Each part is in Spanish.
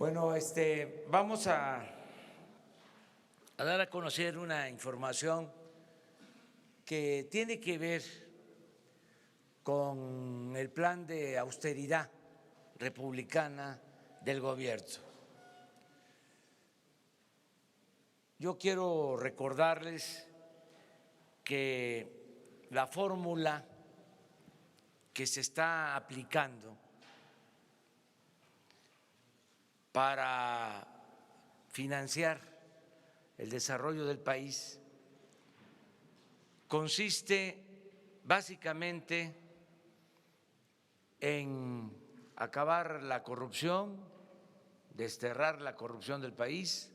Bueno, vamos a dar a conocer una información que tiene que ver con el plan de austeridad republicana del gobierno. Yo quiero recordarles que la fórmula que se está aplicando para financiar el desarrollo del país consiste básicamente en acabar la corrupción, desterrar la corrupción del país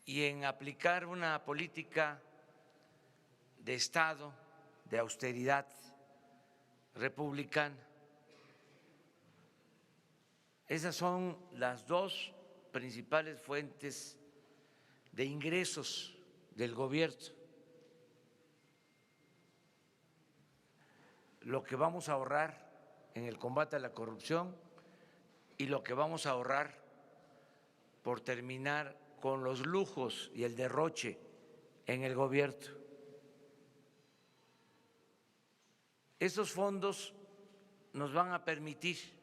y en aplicar una política de Estado, de austeridad republicana. Esas son las dos principales fuentes de ingresos del gobierno. Lo que vamos a ahorrar en el combate a la corrupción y lo que vamos a ahorrar por terminar con los lujos y el derroche en el gobierno. Esos fondos nos van a permitir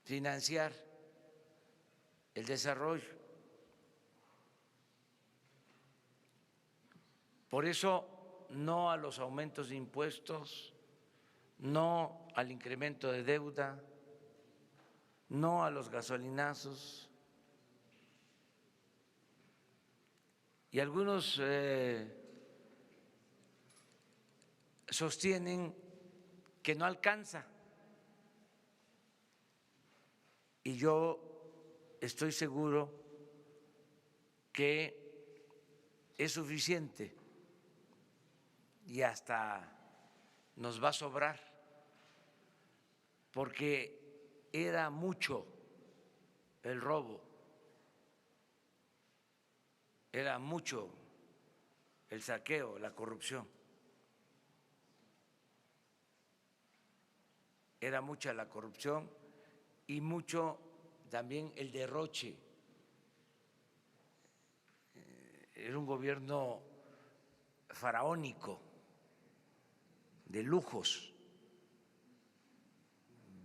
financiar el desarrollo. Por eso, no a los aumentos de impuestos, no al incremento de deuda, no a los gasolinazos. Y algunos sostienen que no alcanza. Y yo estoy seguro que es suficiente y hasta nos va a sobrar, porque era mucho el robo, era mucho el saqueo, la corrupción, era mucha la corrupción y mucho también el derroche. Era un gobierno faraónico, de lujos,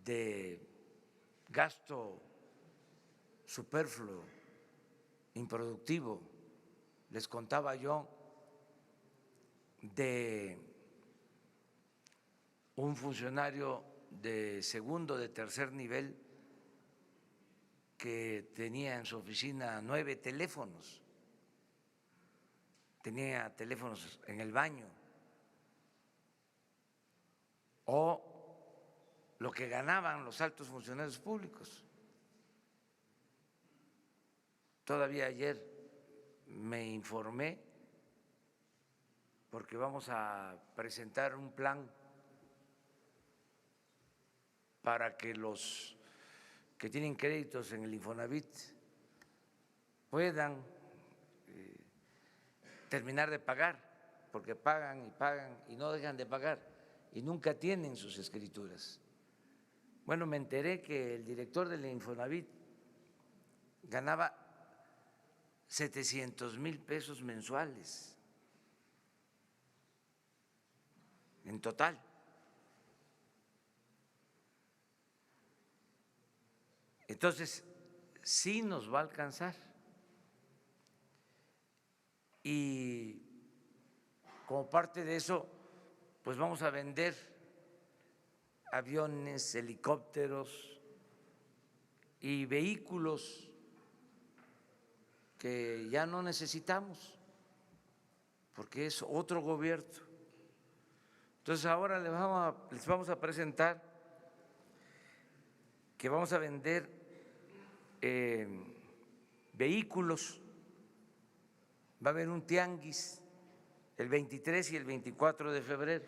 de gasto superfluo, improductivo. Les contaba yo de un funcionario de segundo, de tercer nivel que tenía en su oficina 9 teléfonos, tenía teléfonos en el baño, o lo que ganaban los altos funcionarios públicos. Todavía ayer me informé porque vamos a presentar un plan para que los que tienen créditos en el Infonavit puedan terminar de pagar, porque pagan y pagan y no dejan de pagar y nunca tienen sus escrituras. Bueno, me enteré que el director del Infonavit ganaba 700,000 pesos mensuales en total. Entonces, sí nos va a alcanzar. Y como parte de eso, pues vamos a vender aviones, helicópteros y vehículos que ya no necesitamos, porque es otro gobierno. Entonces ahora les vamos a presentar que vamos a vender vehículos. Va a haber un tianguis el 23 y el 24 de febrero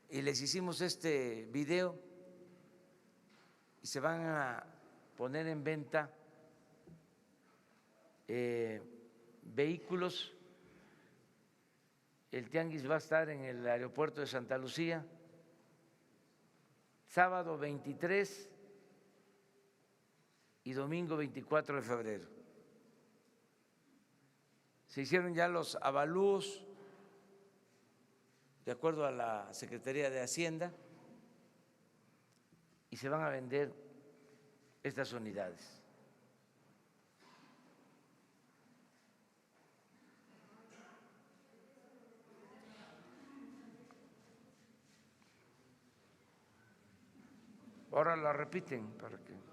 y les hicimos este video y se van a poner en venta vehículos. El tianguis va a estar en el aeropuerto de Santa Lucía sábado 23 y domingo 24 de febrero. Se hicieron ya los avalúos de acuerdo a la Secretaría de Hacienda y se van a vender estas unidades. Ahora la repiten para que…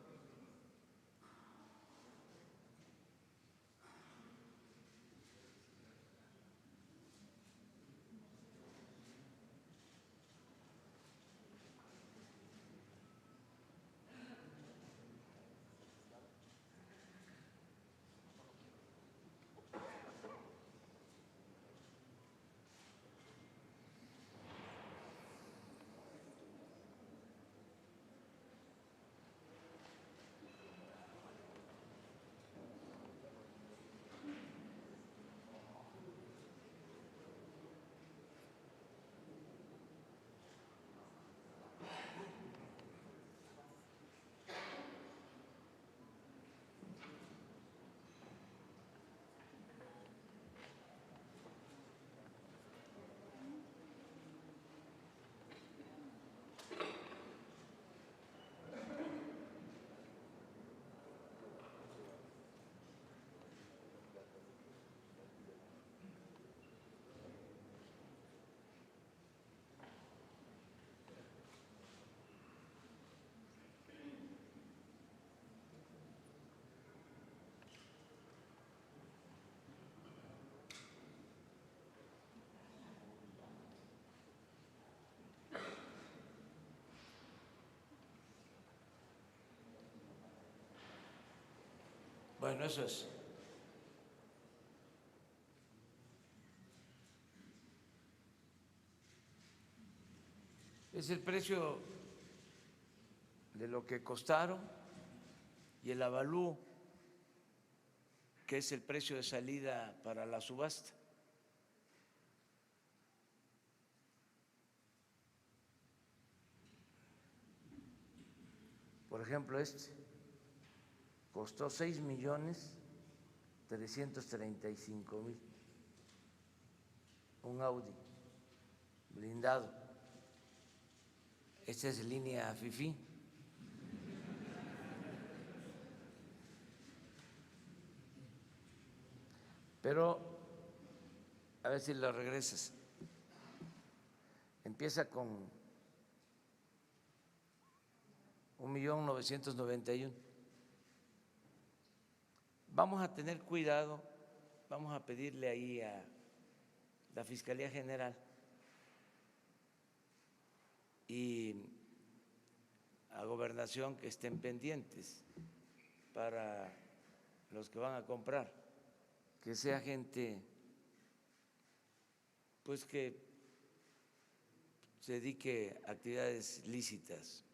Bueno, eso es. Es el precio de lo que costaron y el avalúo, que es el precio de salida para la subasta. Por ejemplo, este costó 6.335.000, un Audi blindado. Esta es línea FIFI. Pero a ver si lo regresas. Empieza con 1.991.000. Vamos a tener cuidado, vamos a pedirle ahí a la Fiscalía General y a Gobernación que estén pendientes para los que van a comprar, que sea gente pues que se dedique a actividades lícitas.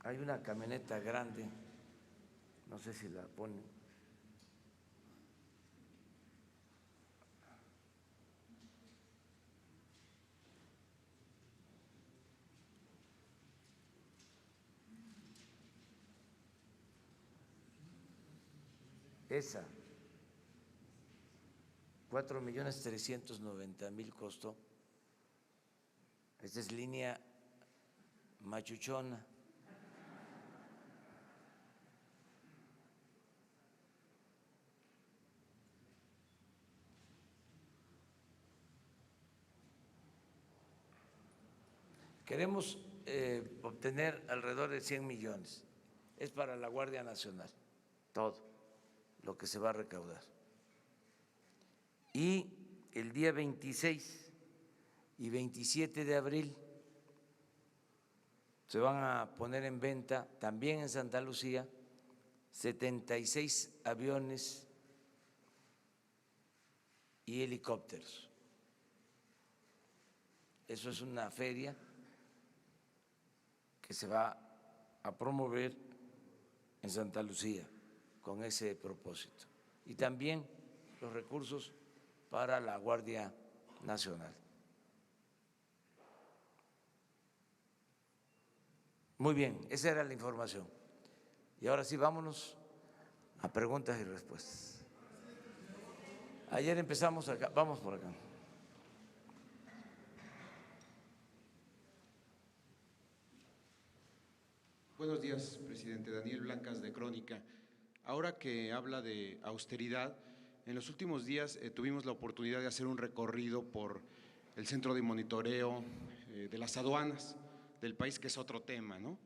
Hay una camioneta grande, no sé si la ponen. Esa, 4.390.000 costó. Esta es línea machuchona. Queremos obtener alrededor de 100 millones. Es para la Guardia Nacional, todo lo que se va a recaudar. Y el día 26 y 27 de abril se van a poner en venta también en Santa Lucía 76 aviones y helicópteros. Eso es una feria que se va a promover en Santa Lucía con ese propósito. Y también los recursos para la Guardia Nacional. Muy bien, esa era la información. Y ahora sí, vámonos a preguntas y respuestas. Ayer empezamos acá, vamos por acá. Buenos días, presidente. Daniel Blancas, de Crónica. Ahora que habla de austeridad, en los últimos días tuvimos la oportunidad de hacer un recorrido por el centro de monitoreo de las aduanas del país, que es otro tema, ¿no?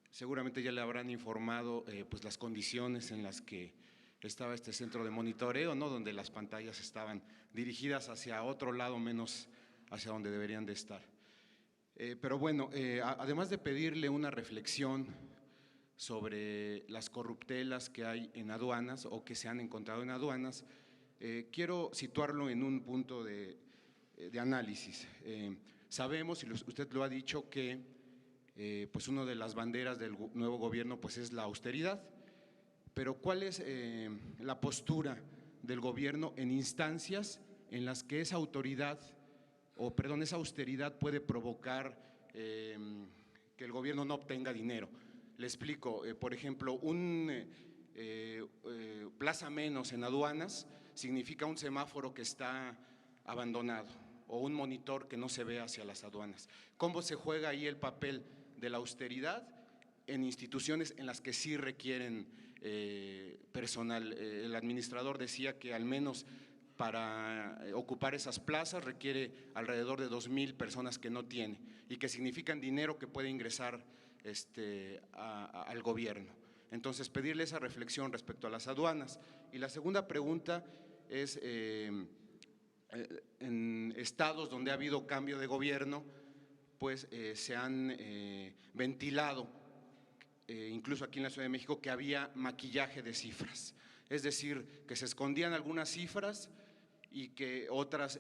Seguramente ya le habrán informado pues las condiciones en las que estaba este centro de monitoreo, ¿no? Donde las pantallas estaban dirigidas hacia otro lado, menos hacia donde deberían de estar. Pero bueno, además de pedirle una reflexión sobre las corruptelas que hay en aduanas o que se han encontrado en aduanas, quiero situarlo en un punto de análisis. Sabemos, y usted lo ha dicho, que pues una de las banderas del nuevo gobierno pues es la austeridad, pero ¿cuál es la postura del gobierno en instancias en las que esa autoridad, o perdón, esa austeridad puede provocar que el gobierno no obtenga dinero? Le explico, por ejemplo, plaza menos en aduanas significa un semáforo que está abandonado o un monitor que no se ve hacia las aduanas. ¿Cómo se juega ahí el papel de la austeridad en instituciones en las que sí requieren personal? El administrador decía que al menos para ocupar esas plazas requiere alrededor de 2,000 personas que no tiene y que significan dinero que puede ingresar al gobierno. Entonces, pedirle esa reflexión respecto a las aduanas. Y la segunda pregunta es, en estados donde ha habido cambio de gobierno, pues se han ventilado, incluso aquí en la Ciudad de México, que había maquillaje de cifras. Es decir, que se escondían algunas cifras y que otras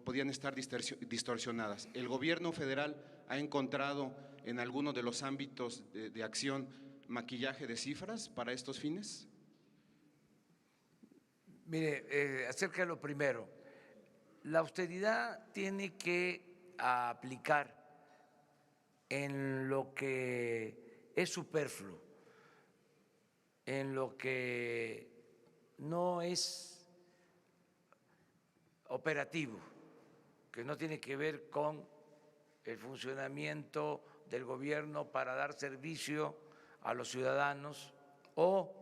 podían estar distorsionadas. ¿El gobierno federal ha encontrado en alguno de los ámbitos de acción maquillaje de cifras para estos fines? Mire, acerca de lo primero, la austeridad tiene que aplicar en lo que es superfluo, en lo que no es operativo, que no tiene que ver con el funcionamiento del gobierno para dar servicio a los ciudadanos o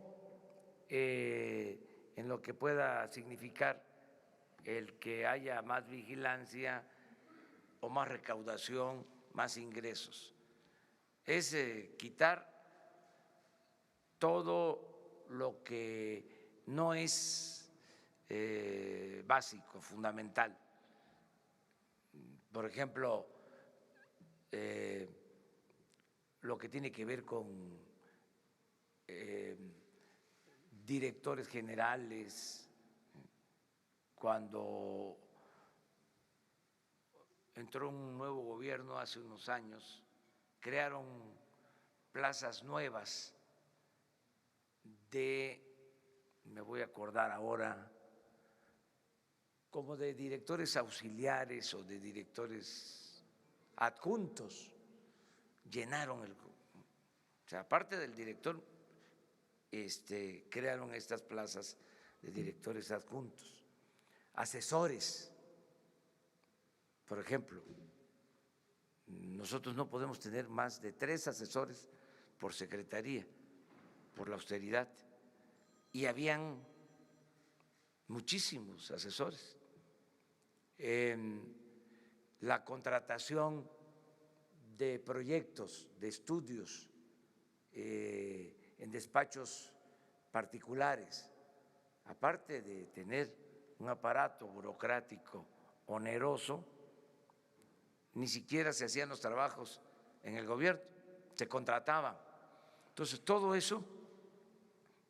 en lo que pueda significar el que haya más vigilancia o más recaudación, más ingresos. Es quitar todo lo que no es básico, fundamental. Por ejemplo, lo que tiene que ver con directores generales. Cuando entró un nuevo gobierno hace unos años, crearon plazas nuevas me voy a acordar ahora, como de directores auxiliares o de directores adjuntos, llenaron o sea, aparte del director, crearon estas plazas de directores adjuntos, asesores. Por ejemplo, nosotros no podemos tener más de 3 asesores por secretaría, por la austeridad, y habían muchísimos asesores. La contratación de proyectos, de estudios en despachos particulares, aparte de tener un aparato burocrático oneroso, ni siquiera se hacían los trabajos en el gobierno, se contrataban. Entonces, todo eso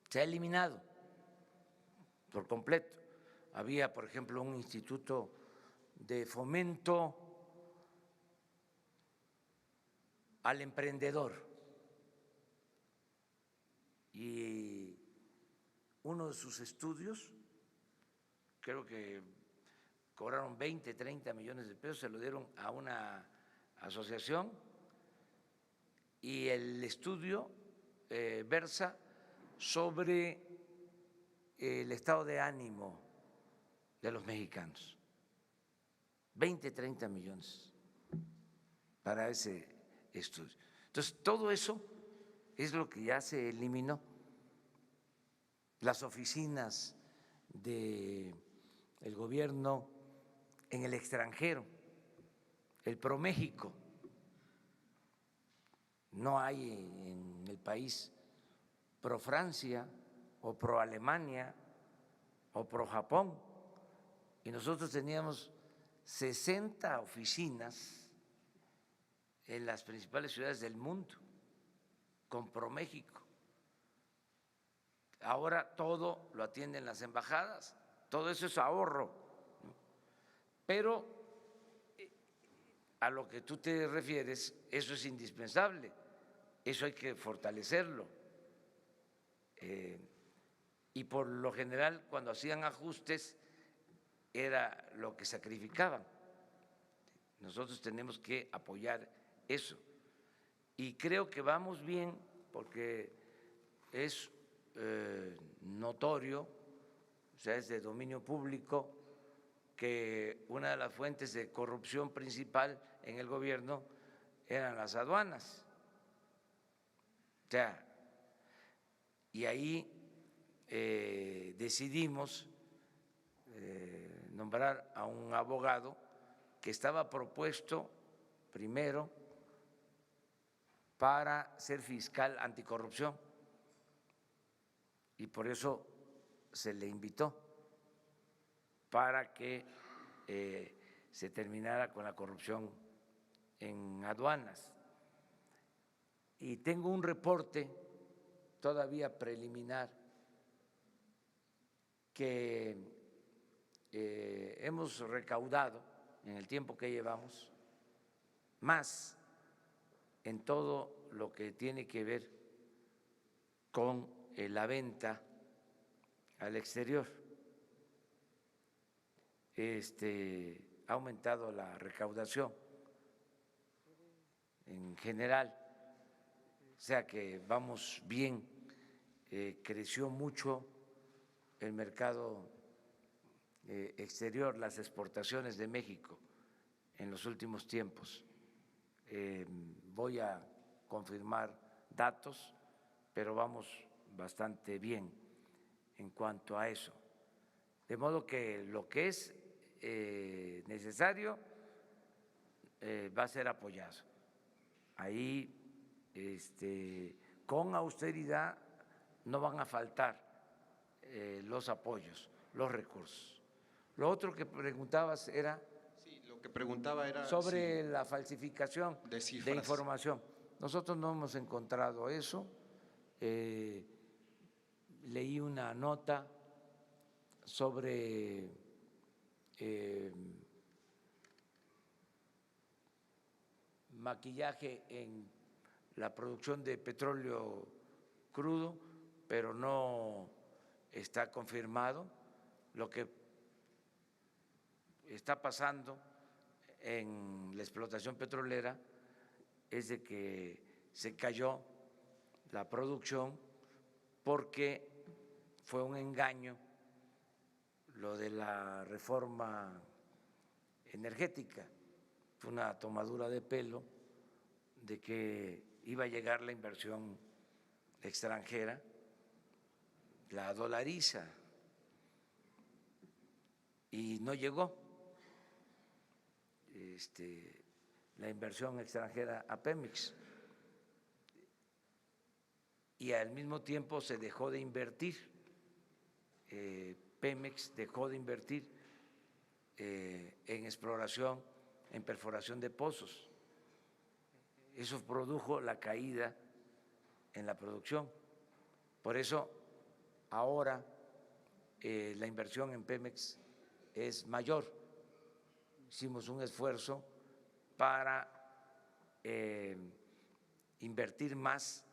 se ha eliminado por completo. Había, por ejemplo, un instituto de fomento al emprendedor y uno de sus estudios creo que cobraron 20, 30 millones de pesos, se lo dieron a una asociación y el estudio versa sobre el estado de ánimo de los mexicanos. 20, 30 millones para ese estudio. Entonces, todo eso es lo que ya se eliminó. Las oficinas del gobierno en el extranjero, el ProMéxico, no hay en el país pro Francia o pro Alemania o pro Japón, y nosotros teníamos 60 oficinas en las principales ciudades del mundo con ProMéxico. Ahora todo lo atienden las embajadas, todo eso es ahorro, ¿no? Pero a lo que tú te refieres, eso es indispensable, eso hay que fortalecerlo. Y por lo general, cuando hacían ajustes, era lo que sacrificaban. Nosotros tenemos que apoyar eso. Y creo que vamos bien porque es notorio, o sea, es de dominio público, que una de las fuentes de corrupción principal en el gobierno eran las aduanas. O sea, y ahí decidimos nombrar a un abogado que estaba propuesto primero para ser fiscal anticorrupción, y por eso se le invitó para que se terminara con la corrupción en aduanas. Y tengo un reporte todavía preliminar que hemos recaudado en el tiempo que llevamos más en todo lo que tiene que ver con la venta al exterior. Ha aumentado la recaudación en general, o sea que vamos bien, creció mucho el mercado exterior, las exportaciones de México en los últimos tiempos. Voy a confirmar datos, pero vamos bastante bien en cuanto a eso. De modo que lo que es necesario va a ser apoyado. Ahí, con austeridad, no van a faltar los apoyos, los recursos. Lo otro que preguntabas era… Sí, lo que preguntaba era sobre la falsificación de cifras. de información. Nosotros no hemos encontrado eso. Leí una nota sobre maquillaje en la producción de petróleo crudo, pero no está confirmado. Lo que está pasando en la explotación petrolera es de que se cayó la producción porque fue un engaño lo de la reforma energética, fue una tomadura de pelo de que iba a llegar la inversión extranjera, la dolariza, y no llegó la inversión extranjera a Pemex, y al mismo tiempo se dejó de invertir, Pemex dejó de invertir en exploración, en perforación de pozos. Eso produjo la caída en la producción. Por eso ahora la inversión en Pemex es mayor. Hicimos un esfuerzo para invertir más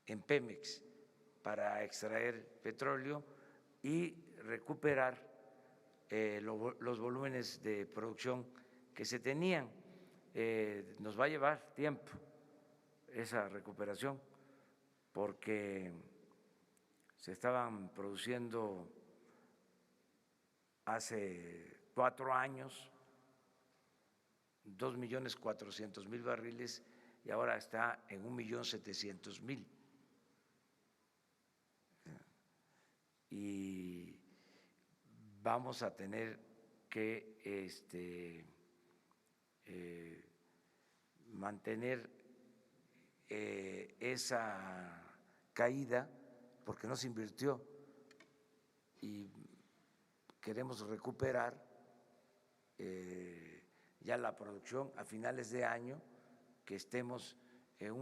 en Pemex para extraer petróleo y recuperar los volúmenes de producción que se tenían. Nos va a llevar tiempo esa recuperación porque se estaban produciendo hace 4 años 2.400.000 barriles y ahora está en 1.700.000. Y vamos a tener que mantener esa caída porque no se invirtió y queremos recuperar ya la producción a finales de año, que estemos en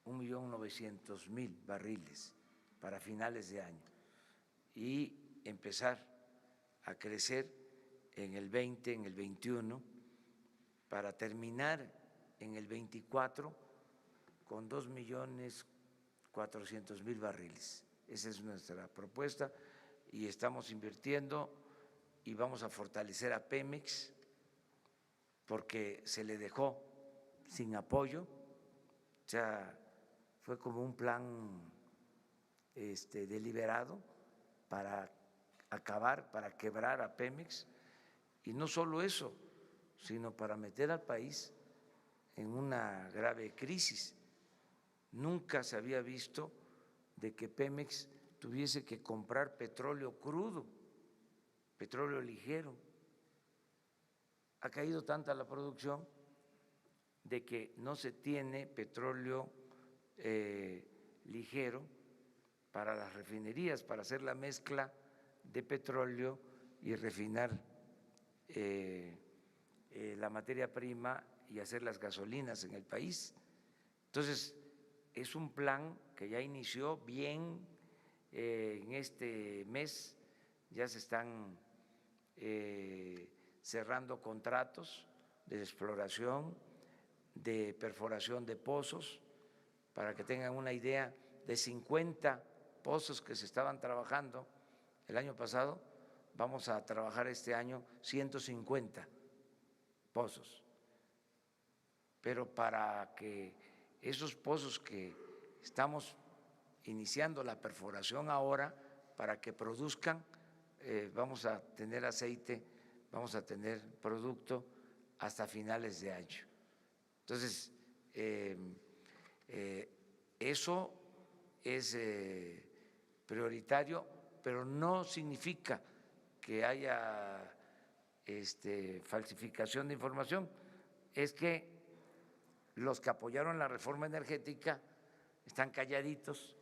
1.900.000 barriles para finales de año y empezar a crecer en el 20, en el 21, para terminar en el 24 con 2.400.000 barriles. Esa es nuestra propuesta y estamos invirtiendo y vamos a fortalecer a Pemex porque se le dejó sin apoyo, o sea, fue como un plan deliberado para acabar, para quebrar a Pemex, y no solo eso, sino para meter al país en una grave crisis. Nunca se había visto de que Pemex tuviese que comprar petróleo crudo, petróleo ligero. Ha caído tanta la producción de que no se tiene petróleo ligero para las refinerías, para hacer la mezcla de petróleo y refinar la materia prima y hacer las gasolinas en el país. Entonces, es un plan que ya inició bien en este mes, ya se están cerrando contratos de exploración, de perforación de pozos, para que tengan una idea, de 50 pozos que se estaban trabajando el año pasado, vamos a trabajar este año 150 pozos. Pero para que esos pozos que estamos iniciando la perforación ahora, para que produzcan, vamos a tener aceite, vamos a tener producto hasta finales de año. Entonces, eso es prioritario, pero no significa que haya falsificación de información. Es que los que apoyaron la reforma energética están calladitos.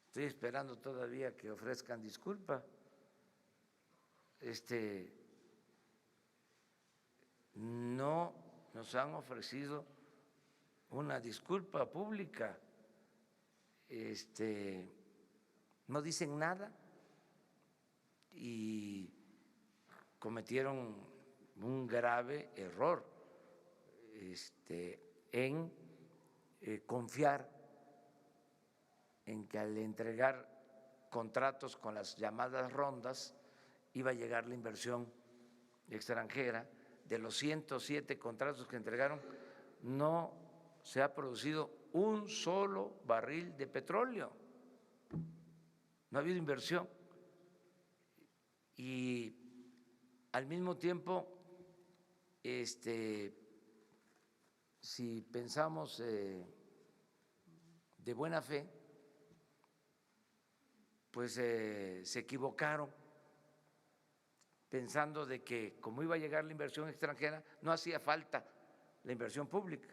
Estoy esperando todavía que ofrezcan disculpa. No nos han ofrecido una disculpa pública, no dicen nada y cometieron un grave error en confiar en que al entregar contratos con las llamadas rondas iba a llegar la inversión extranjera. De los 107 contratos que entregaron, no se ha producido un solo barril de petróleo, no ha habido inversión. Y al mismo tiempo, si pensamos de buena fe, pues se equivocaron pensando de que como iba a llegar la inversión extranjera, no hacía falta la inversión pública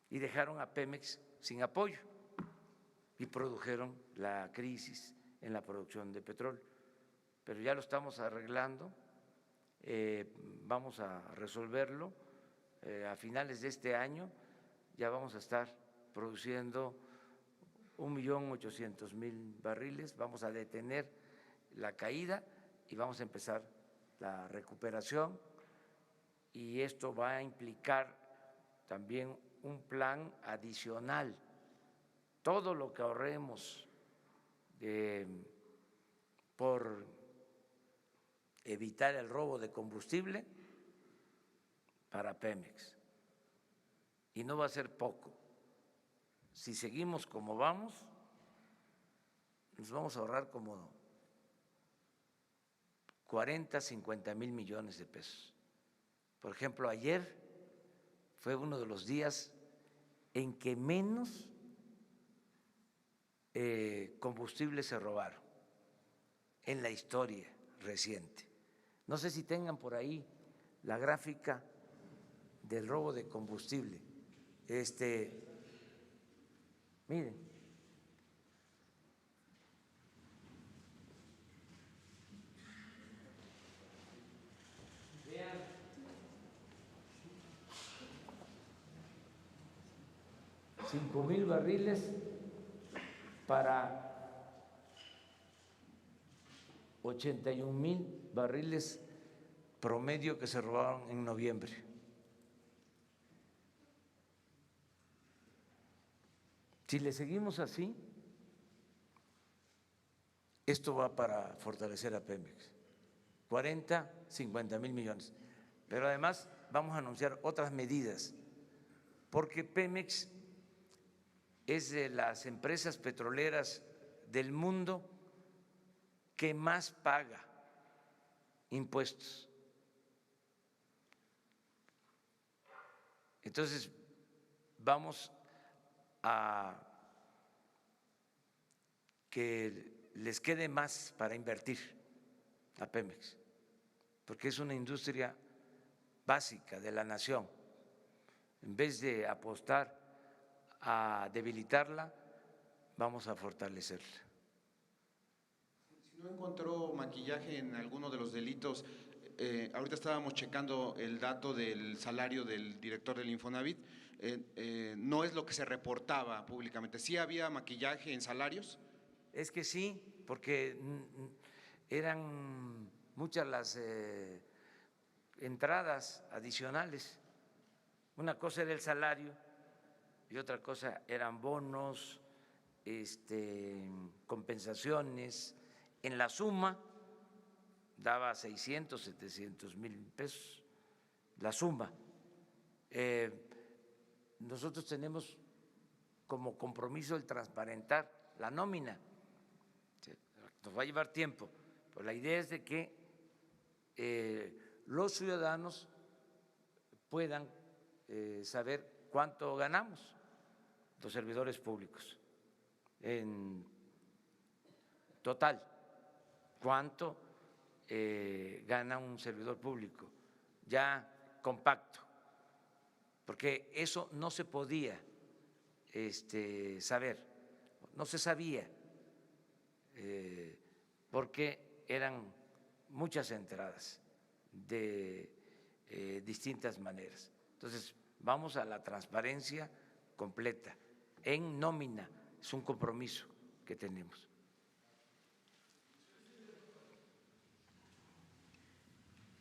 y dejaron a Pemex sin apoyo y produjeron la crisis en la producción de petróleo. Pero ya lo estamos arreglando, vamos a resolverlo. A finales de este año ya vamos a estar produciendo 1.800.000 barriles, vamos a detener la caída y vamos a empezar la recuperación, y esto va a implicar también un plan adicional. Todo lo que ahorremos por evitar el robo de combustible para Pemex. Y no va a ser poco. Si seguimos como vamos, nos vamos a ahorrar como 40, 50 mil millones de pesos. Por ejemplo, ayer fue uno de los días en que menos combustible se robaron en la historia reciente. No sé si tengan por ahí la gráfica del robo de combustible. Miren, vean, 5,000 barriles para 81,000 barriles promedio que se robaron en noviembre. Si le seguimos así, esto va para fortalecer a Pemex, 40, 50 mil millones. Pero además vamos a anunciar otras medidas, porque Pemex es de las empresas petroleras del mundo que más paga impuestos. Entonces, vamos a que les quede más para invertir a Pemex, porque es una industria básica de la nación. En vez de apostar a debilitarla, vamos a fortalecerla. Si no encontró maquillaje en alguno de los delitos, ahorita estábamos checando el dato del salario del director del Infonavit, no es lo que se reportaba públicamente. ¿Sí había maquillaje en salarios? Es que sí, porque eran muchas las entradas adicionales. Una cosa era el salario y otra cosa eran bonos, compensaciones. En la suma daba 600, 700 mil pesos, la suma. Nosotros tenemos como compromiso el transparentar la nómina. Nos va a llevar tiempo, pero la idea es de que los ciudadanos puedan saber cuánto ganamos los servidores públicos en total, cuánto gana un servidor público ya compacto, porque eso no se podía saber, no se sabía, porque eran muchas entradas de distintas maneras. Entonces, vamos a la transparencia completa en nómina, es un compromiso que tenemos.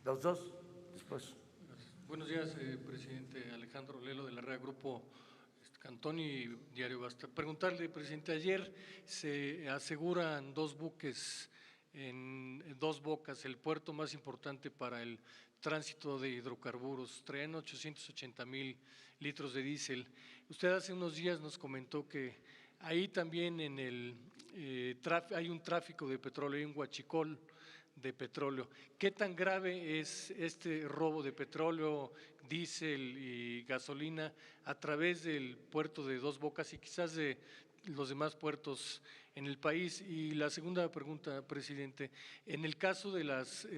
Los dos, después. Gracias. Buenos días, presidente. Alejandro Lelo, de la red Grupo Cantón y Diario Basta. Preguntarle, presidente, ayer se aseguran 2 buques en 2 Bocas, el puerto más importante para el tránsito de hidrocarburos, traen 880,000 litros de diésel. Usted hace unos días nos comentó que ahí también hay un tráfico de petróleo, hay un huachicol de petróleo. ¿Qué tan grave es este robo de petróleo, diésel y gasolina a través del puerto de 2 Bocas y quizás de los demás puertos en el país? Y la segunda pregunta, presidente, en el caso de las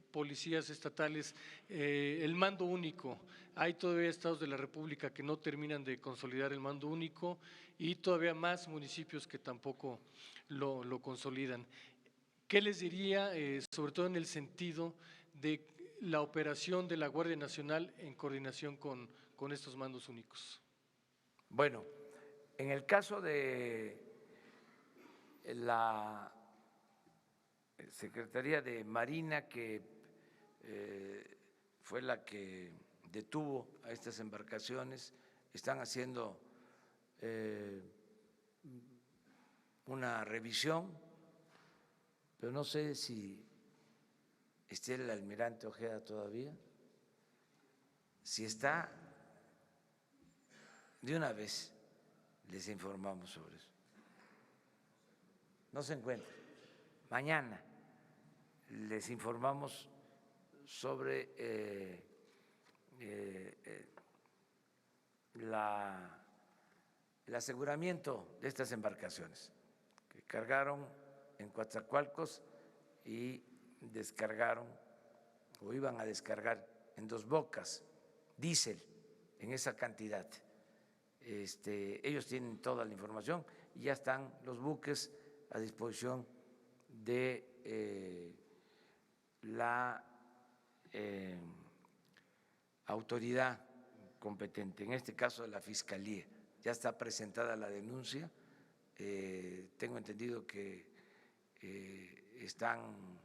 policías estatales, el mando único, hay todavía estados de la República que no terminan de consolidar el mando único y todavía más municipios que tampoco lo consolidan. ¿Qué les diría, sobre todo en el sentido de la operación de la Guardia Nacional en coordinación con estos mandos únicos? Bueno, en el caso de la Secretaría de Marina, que fue la que detuvo a estas embarcaciones, están haciendo una revisión pero no sé si esté el almirante Ojeda todavía. Si está, de una vez les informamos sobre eso. No se encuentra. Mañana les informamos sobre el aseguramiento de estas embarcaciones que cargaron en Coatzacoalcos y descargaron o iban a descargar en Dos Bocas diésel en esa cantidad. Ellos tienen toda la información y ya están los buques a disposición de la autoridad competente, en este caso de la Fiscalía. Ya está presentada la denuncia, tengo entendido que están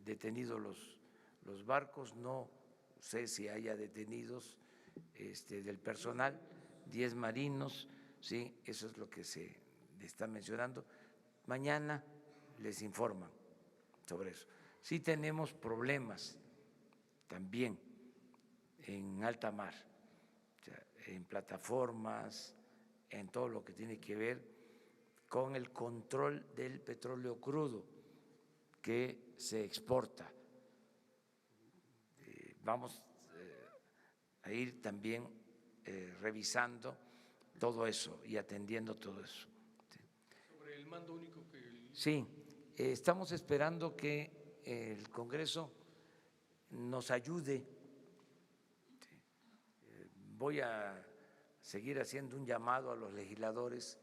detenidos los barcos, no sé si haya detenidos del personal, 10 marinos, sí, eso es lo que se está mencionando. Mañana les informan sobre eso. Sí tenemos problemas también en alta mar, o sea, en plataformas, en todo lo que tiene que ver con el control del petróleo crudo que se exporta. Vamos a ir también revisando todo eso y atendiendo todo eso. Sobre el mando único que… Sí, estamos esperando que el Congreso nos ayude. Voy a seguir haciendo un llamado a los legisladores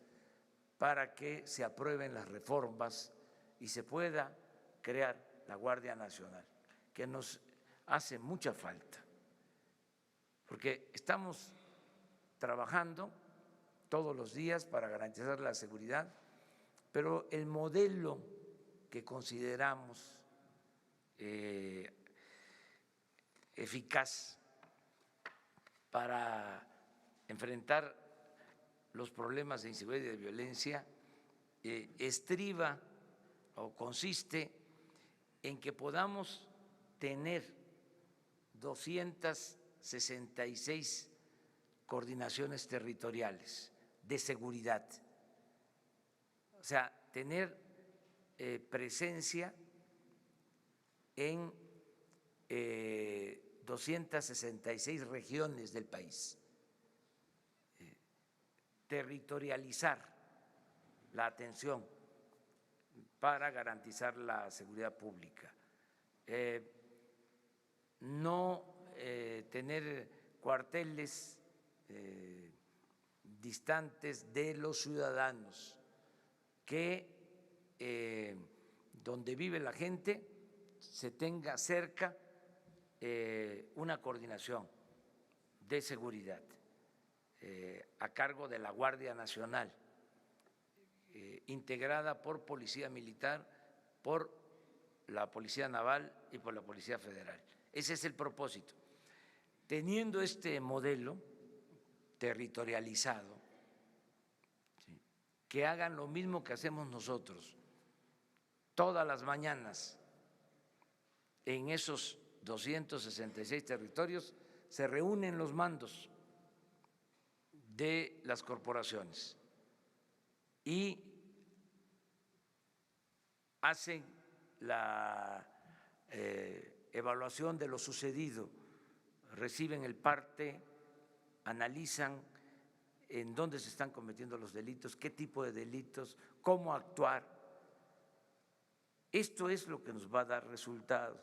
para que se aprueben las reformas y se pueda crear la Guardia Nacional, que nos hace mucha falta, porque estamos trabajando todos los días para garantizar la seguridad, pero el modelo que consideramos eficaz para enfrentar los problemas de inseguridad y de violencia estriba o consiste en que podamos tener 266 coordinaciones territoriales de seguridad, o sea, tener presencia en 266 regiones del país, territorializar la atención para garantizar la seguridad pública, no tener cuarteles distantes de los ciudadanos, que donde vive la gente se tenga cerca una coordinación de seguridad a cargo de la Guardia Nacional, integrada por Policía Militar, por la Policía Naval y por la Policía Federal. Ese es el propósito. Teniendo este modelo territorializado, ¿sí?, que hagan lo mismo que hacemos nosotros todas las mañanas en esos 266 territorios, se reúnen los mandos de las corporaciones y hacen la evaluación de lo sucedido, reciben el parte, analizan en dónde se están cometiendo los delitos, qué tipo de delitos, cómo actuar. Esto es lo que nos va a dar resultados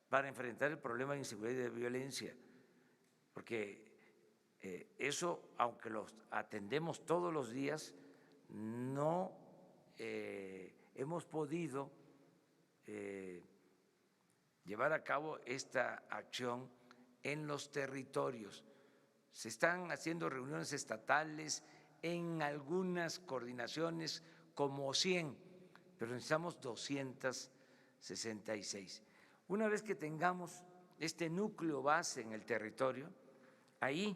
para enfrentar el problema de inseguridad y de violencia, porque eso, aunque los atendemos todos los días, no hemos podido llevar a cabo esta acción en los territorios. Se están haciendo reuniones estatales en algunas coordinaciones como 100, pero necesitamos 266. Una vez que tengamos este núcleo base en el territorio, ahí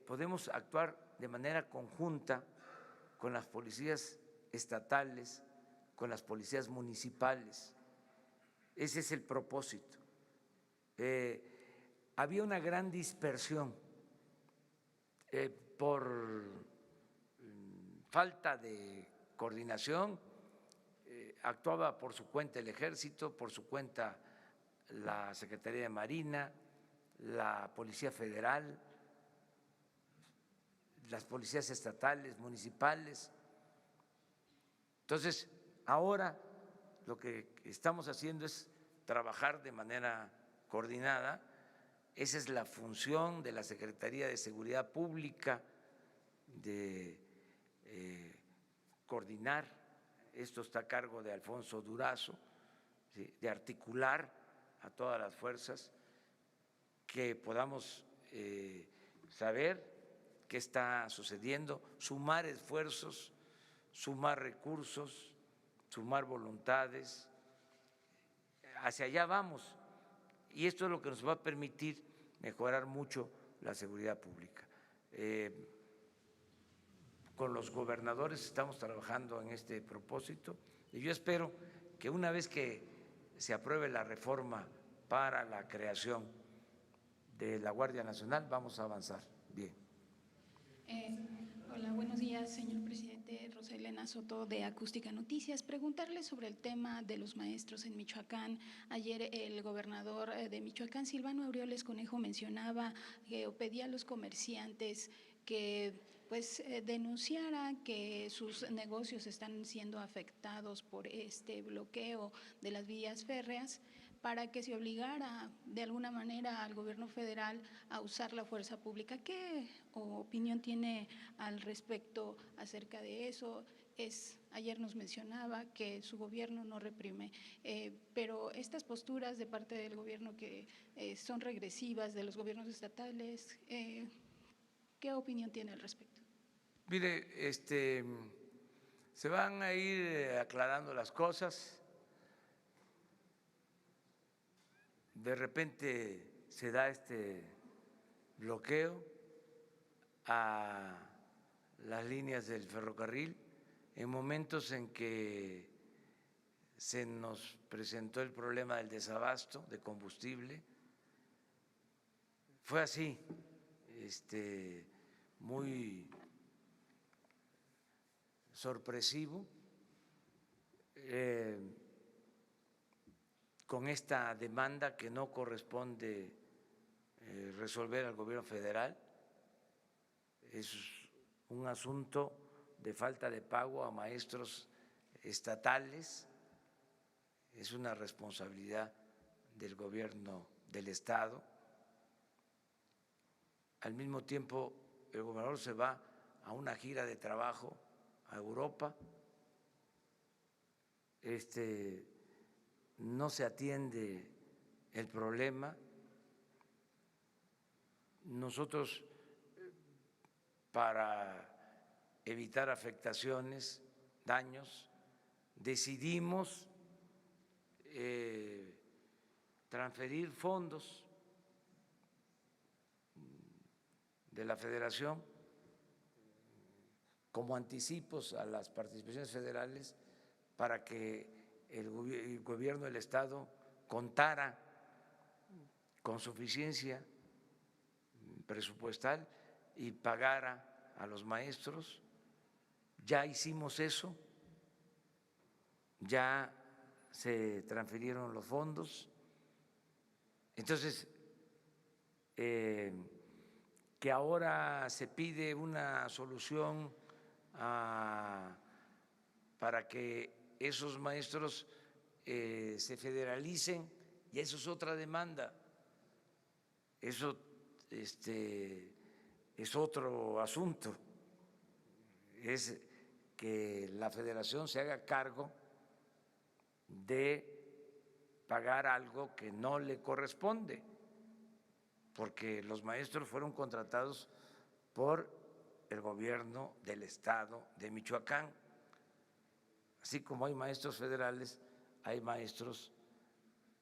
podemos actuar de manera conjunta con las policías estatales, con las policías municipales. Ese es el propósito. Había una gran dispersión por falta de coordinación. Actuaba por su cuenta el Ejército, por su cuenta la Secretaría de Marina, la Policía Federal, las policías estatales, municipales. Entonces, ahora lo que estamos haciendo es trabajar de manera coordinada. Esa es la función de la Secretaría de Seguridad Pública, de coordinar. Esto está a cargo de Alfonso Durazo, ¿sí?, de articular a todas las fuerzas, que podamos saber qué está sucediendo, sumar esfuerzos, sumar recursos, sumar voluntades. Hacia allá vamos, y esto es lo que nos va a permitir mejorar mucho la seguridad pública. Con los gobernadores estamos trabajando en este propósito y yo espero que una vez que se apruebe la reforma para la creación de la Guardia Nacional, vamos a avanzar bien. Hola, buenos días, señor presidente. Rosa Elena Soto, de Acústica Noticias. Preguntarle sobre el tema de los maestros en Michoacán. Ayer el gobernador de Michoacán, Silvano Aureoles Conejo, mencionaba o pedía a los comerciantes que denunciaran que sus negocios están siendo afectados por este bloqueo de las vías férreas, para que se obligara de alguna manera al gobierno federal a usar la fuerza pública. ¿Qué opinión tiene al respecto acerca de eso? Ayer nos mencionaba que su gobierno no reprime, pero estas posturas de parte del gobierno que son regresivas de los gobiernos estatales, ¿qué opinión tiene al respecto? Mire, se van a ir aclarando las cosas. De repente se da este bloqueo a las líneas del ferrocarril en momentos en que se nos presentó el problema del desabasto de combustible. Fue así, muy sorpresivo, con esta demanda que no corresponde resolver al gobierno federal. Es un asunto de falta de pago a maestros estatales, es una responsabilidad del gobierno del Estado. Al mismo tiempo, el gobernador se va a una gira de trabajo a Europa. No se atiende el problema. Nosotros, para evitar afectaciones, daños, decidimos transferir fondos de la Federación como anticipos a las participaciones federales para que el gobierno del Estado contara con suficiencia presupuestal y pagara a los maestros. Ya hicimos eso, ya se transfirieron los fondos. Entonces, que ahora se pide una solución para que esos maestros se federalicen, y eso es otra demanda, eso es otro asunto, es que la federación se haga cargo de pagar algo que no le corresponde, porque los maestros fueron contratados por el gobierno del Estado de Michoacán. Así como hay maestros federales, hay maestros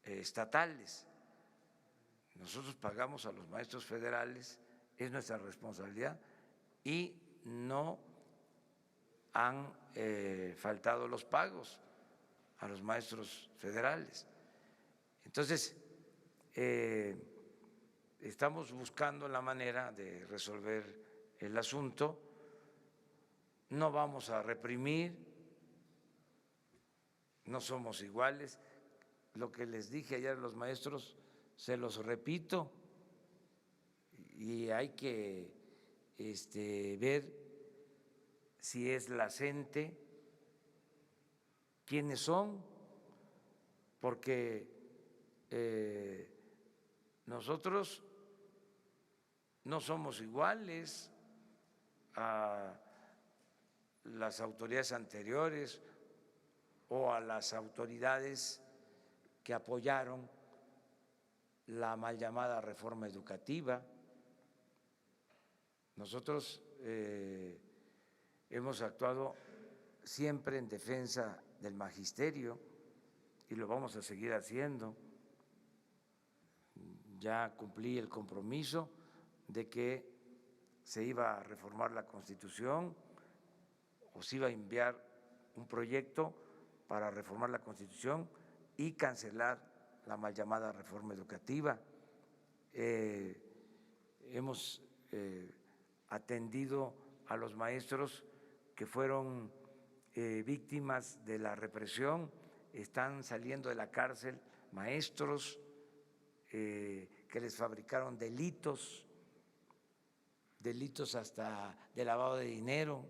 estatales. Nosotros pagamos a los maestros federales, es nuestra responsabilidad, y no han faltado los pagos a los maestros federales. Entonces, estamos buscando la manera de resolver el asunto. No vamos a reprimir, no somos iguales. Lo que les dije ayer a los maestros, se los repito, y hay que ver si es la CENTE, quiénes son, porque nosotros no somos iguales a las autoridades anteriores o a las autoridades que apoyaron la mal llamada reforma educativa. Nosotros hemos actuado siempre en defensa del magisterio y lo vamos a seguir haciendo. Ya cumplí el compromiso de que se iba a reformar la Constitución o se iba a enviar un proyecto para reformar la Constitución y cancelar la mal llamada reforma educativa. Hemos atendido a los maestros que fueron víctimas de la represión, están saliendo de la cárcel maestros que les fabricaron delitos hasta de lavado de dinero.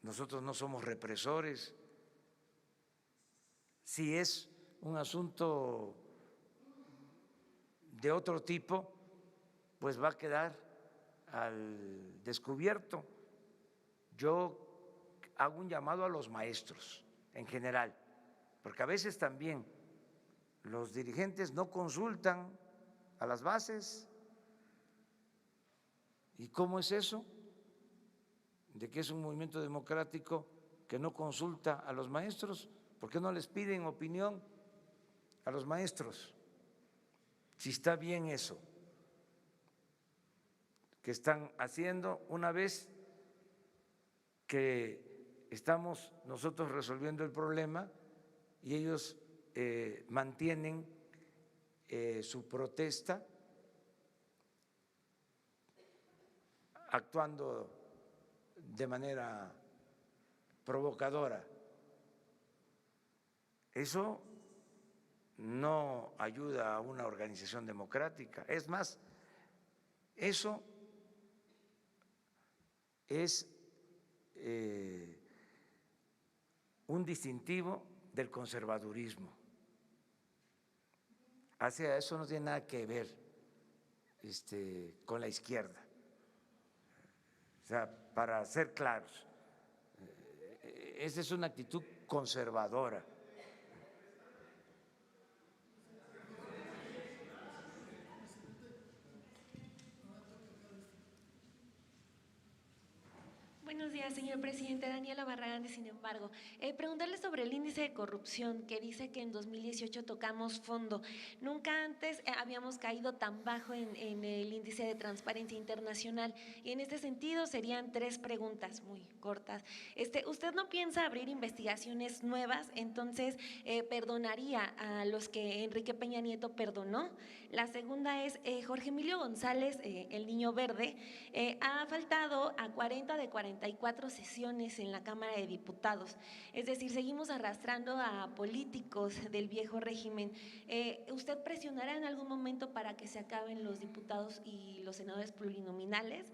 Nosotros no somos represores. Si es un asunto de otro tipo, pues va a quedar al descubierto. Yo hago un llamado a los maestros en general, porque a veces también los dirigentes no consultan a las bases. ¿Y cómo es eso? De que es un movimiento democrático que no consulta a los maestros. ¿Por qué no les piden opinión a los maestros? Si está bien eso que están haciendo, una vez que estamos nosotros resolviendo el problema y ellos mantienen su protesta actuando de manera provocadora. Eso no ayuda a una organización democrática. Es más, eso es un distintivo del conservadurismo. Eso no tiene nada que ver con la izquierda. O sea, para ser claros, esa es una actitud conservadora. Buenos días, señor presidente. Daniela Barragán, Sin embargo. Preguntarle sobre el índice de corrupción, que dice que en 2018 tocamos fondo. Nunca antes habíamos caído tan bajo en el índice de transparencia internacional. Y en este sentido serían 3 preguntas muy cortas. ¿Usted no piensa abrir investigaciones nuevas? Entonces, ¿perdonaría a los que Enrique Peña Nieto perdonó? La segunda es, Jorge Emilio González, el Niño Verde, ha faltado a 40 de 44 sesiones en la Cámara de Diputados. Es decir, seguimos arrastrando a políticos del viejo régimen. ¿Usted presionará en algún momento para que se acaben los diputados y los senadores plurinominales?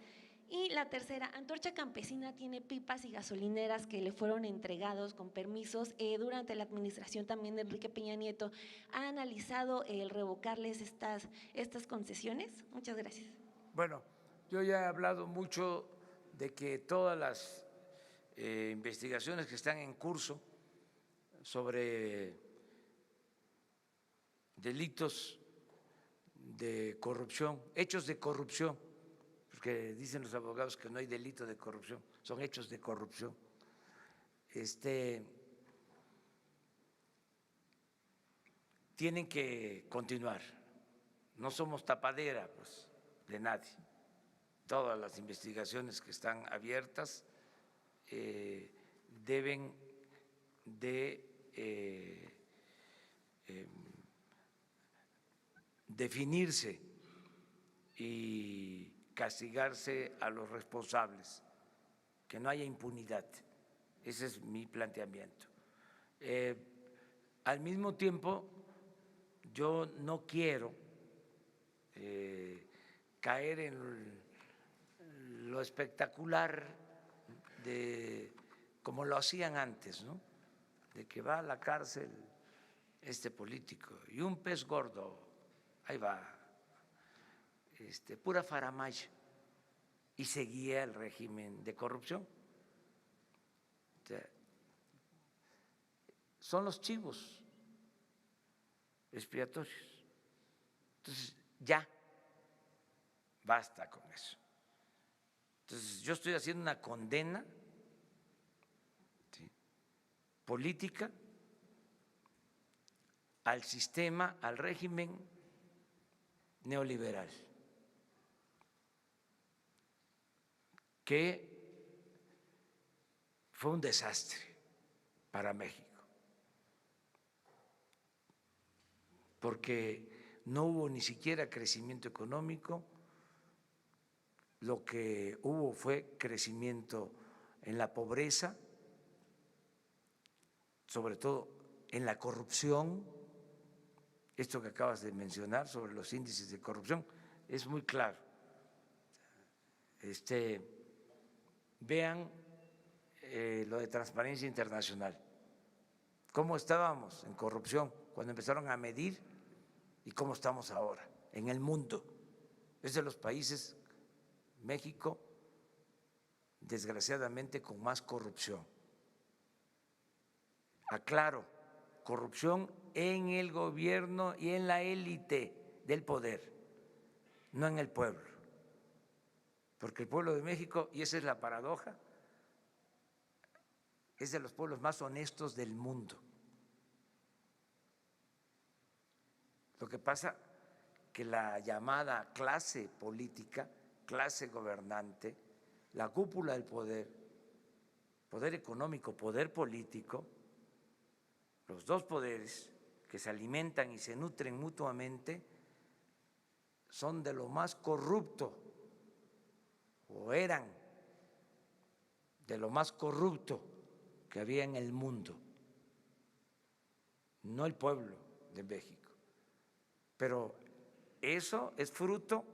Y la tercera, Antorcha Campesina tiene pipas y gasolineras que le fueron entregados con permisos durante la administración también de Enrique Peña Nieto. ¿Ha analizado el revocarles estas concesiones? Muchas gracias. Bueno, yo ya he hablado mucho de que todas las investigaciones que están en curso sobre delitos de corrupción, hechos de corrupción, porque dicen los abogados que no hay delito de corrupción, son hechos de corrupción. Tienen que continuar. No somos tapadera, pues, de nadie. Todas las investigaciones que están abiertas deben de definirse y castigarse a los responsables, que no haya impunidad. Ese es mi planteamiento. Al mismo tiempo, yo no quiero caer en lo espectacular de como lo hacían antes, ¿no? De que va a la cárcel este político y un pez gordo, ahí va, pura faramaya, y seguía el régimen de corrupción. O sea, son los chivos expiatorios. Entonces, ya, basta con eso. Entonces, yo estoy haciendo una condena, ¿sí?, política al sistema, al régimen neoliberal, que fue un desastre para México, porque no hubo ni siquiera crecimiento económico, lo que hubo fue crecimiento en la pobreza, sobre todo en la corrupción. Esto que acabas de mencionar sobre los índices de corrupción es muy claro. Vean lo de Transparencia Internacional, cómo estábamos en corrupción cuando empezaron a medir y cómo estamos ahora en el mundo. Es de los países, México, desgraciadamente, con más corrupción. Aclaro, corrupción en el gobierno y en la élite del poder, no en el pueblo. Porque el pueblo de México, y esa es la paradoja, es de los pueblos más honestos del mundo. Lo que pasa que la llamada clase política, clase gobernante, la cúpula del poder, poder económico, poder político, los dos poderes que se alimentan y se nutren mutuamente, son de lo más corrupto, o eran de lo más corrupto que había en el mundo, no el pueblo de México. Pero eso es fruto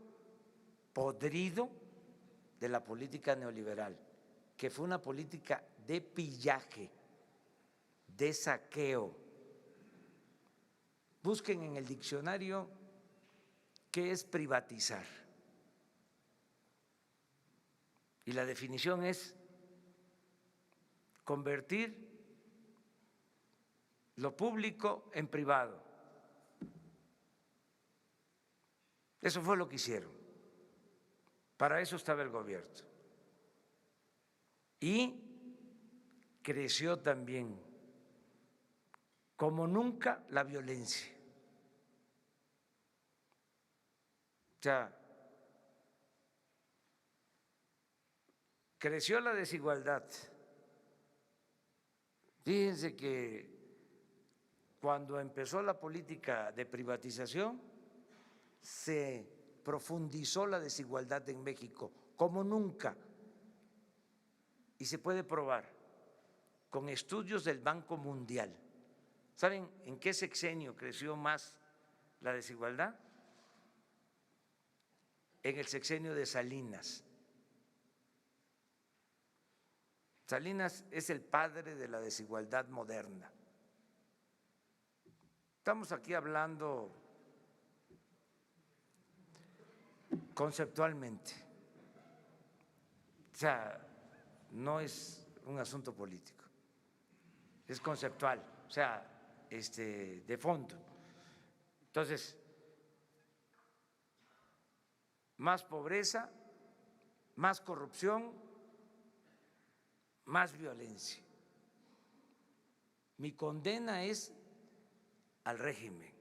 podrido de la política neoliberal, que fue una política de pillaje, de saqueo. Busquen en el diccionario qué es privatizar. Y la definición es convertir lo público en privado. Eso fue lo que hicieron. Para eso estaba el gobierno. Y creció también como nunca la violencia. O sea, creció la desigualdad. Fíjense que cuando empezó la política de privatización, se profundizó la desigualdad en México como nunca. Y se puede probar con estudios del Banco Mundial. ¿Saben en qué sexenio creció más la desigualdad? En el sexenio de Salinas. Salinas es el padre de la desigualdad moderna. Estamos aquí hablando conceptualmente, o sea, no es un asunto político, es conceptual, o sea, de fondo. Entonces, más pobreza, más corrupción, más violencia. Mi condena es al régimen.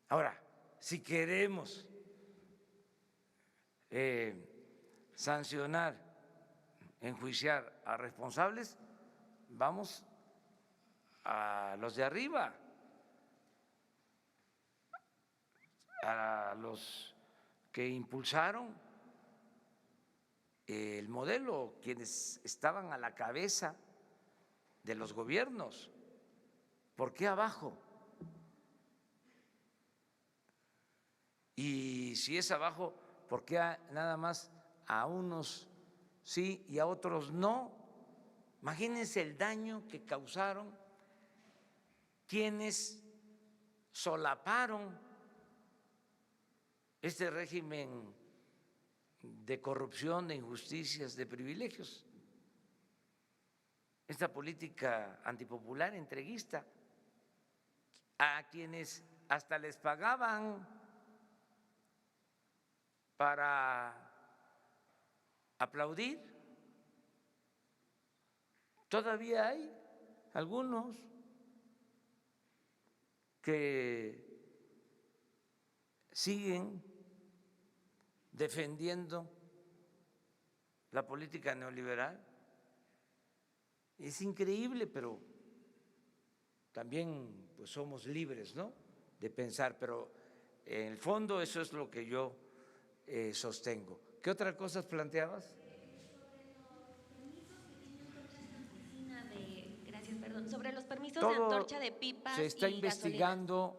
Ahora, si queremos sancionar enjuiciar a responsables, vamos a los de arriba, a los que impulsaron el modelo, quienes estaban a la cabeza de los gobiernos. ¿Por qué abajo? Y si es abajo, ¿por qué nada más a unos sí y a otros no? Imagínense el daño que causaron quienes solaparon este régimen de corrupción, de injusticias, de privilegios, esta política antipopular, entreguista, a quienes hasta les pagaban para aplaudir. Todavía hay algunos que siguen defendiendo la política neoliberal. Es increíble, pero también pues somos libres, ¿no?, de pensar, pero en el fondo eso es lo que yo sostengo. ¿Qué otras cosas planteabas? Gracias, perdón. Sobre los permisos de Todo antorcha de pipas se está y investigando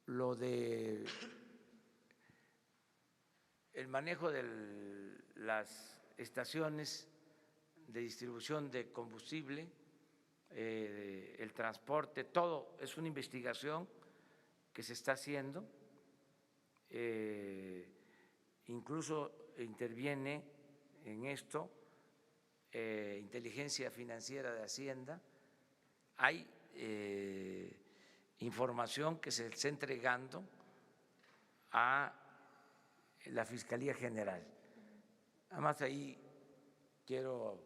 lo de el manejo de las estaciones de distribución de combustible, el transporte, todo es una investigación que se está haciendo. Incluso interviene en esto inteligencia financiera de Hacienda. Hay información que se está entregando a la Fiscalía General. Además, ahí quiero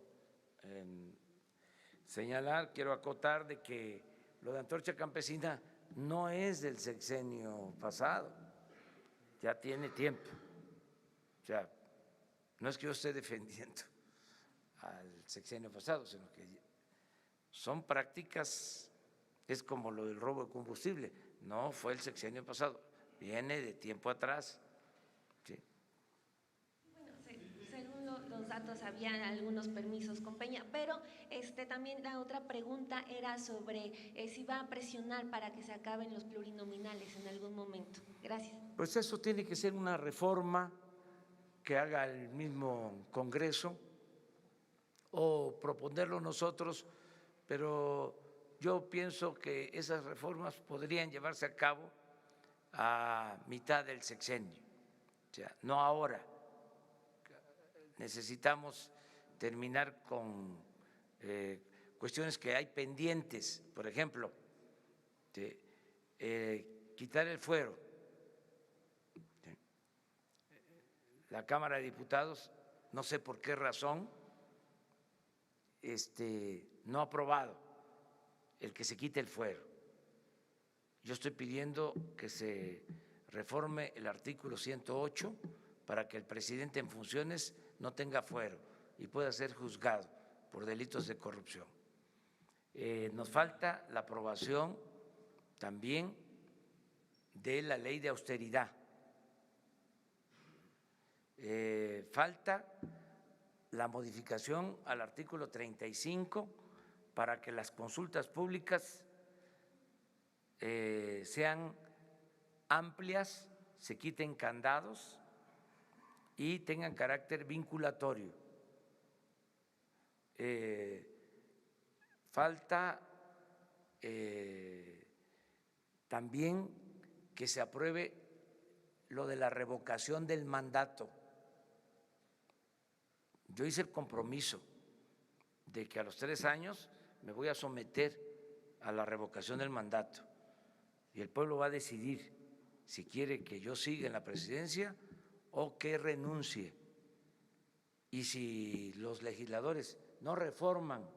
señalar, quiero acotar de que lo de Antorcha Campesina no es del sexenio pasado, ya tiene tiempo. O sea, no es que yo esté defendiendo al sexenio pasado, sino que son prácticas, es como lo del robo de combustible, no fue el sexenio pasado, viene de tiempo atrás. Sí. Bueno, según los datos había algunos permisos con Peña, pero también la otra pregunta era sobre si va a presionar para que se acaben los plurinominales en algún momento. Gracias. Pues eso tiene que ser una reforma que haga el mismo Congreso o proponerlo nosotros, pero yo pienso que esas reformas podrían llevarse a cabo a mitad del sexenio, o sea, no ahora. Necesitamos terminar con cuestiones que hay pendientes, por ejemplo, quitar el fuero. La Cámara de Diputados, no sé por qué razón, no ha aprobado el que se quite el fuero. Yo estoy pidiendo que se reforme el artículo 108 para que el presidente en funciones no tenga fuero y pueda ser juzgado por delitos de corrupción. Nos falta la aprobación también de la ley de austeridad. Falta la modificación al artículo 35 para que las consultas públicas sean amplias, se quiten candados y tengan carácter vinculatorio. Falta también que se apruebe lo de la revocación del mandato. Yo hice el compromiso de que a los 3 años me voy a someter a la revocación del mandato y el pueblo va a decidir si quiere que yo siga en la presidencia o que renuncie. Y si los legisladores no reforman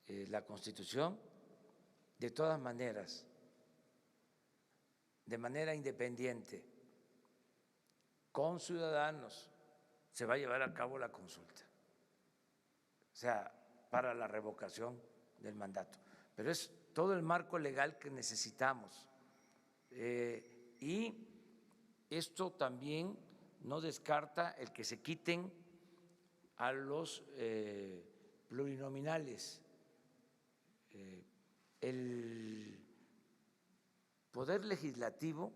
la Constitución, de todas maneras, de manera independiente, con ciudadanos se va a llevar a cabo la consulta, o sea, para la revocación del mandato. Pero es todo el marco legal que necesitamos. Y esto también no descarta el que se quiten a los plurinominales. El Poder Legislativo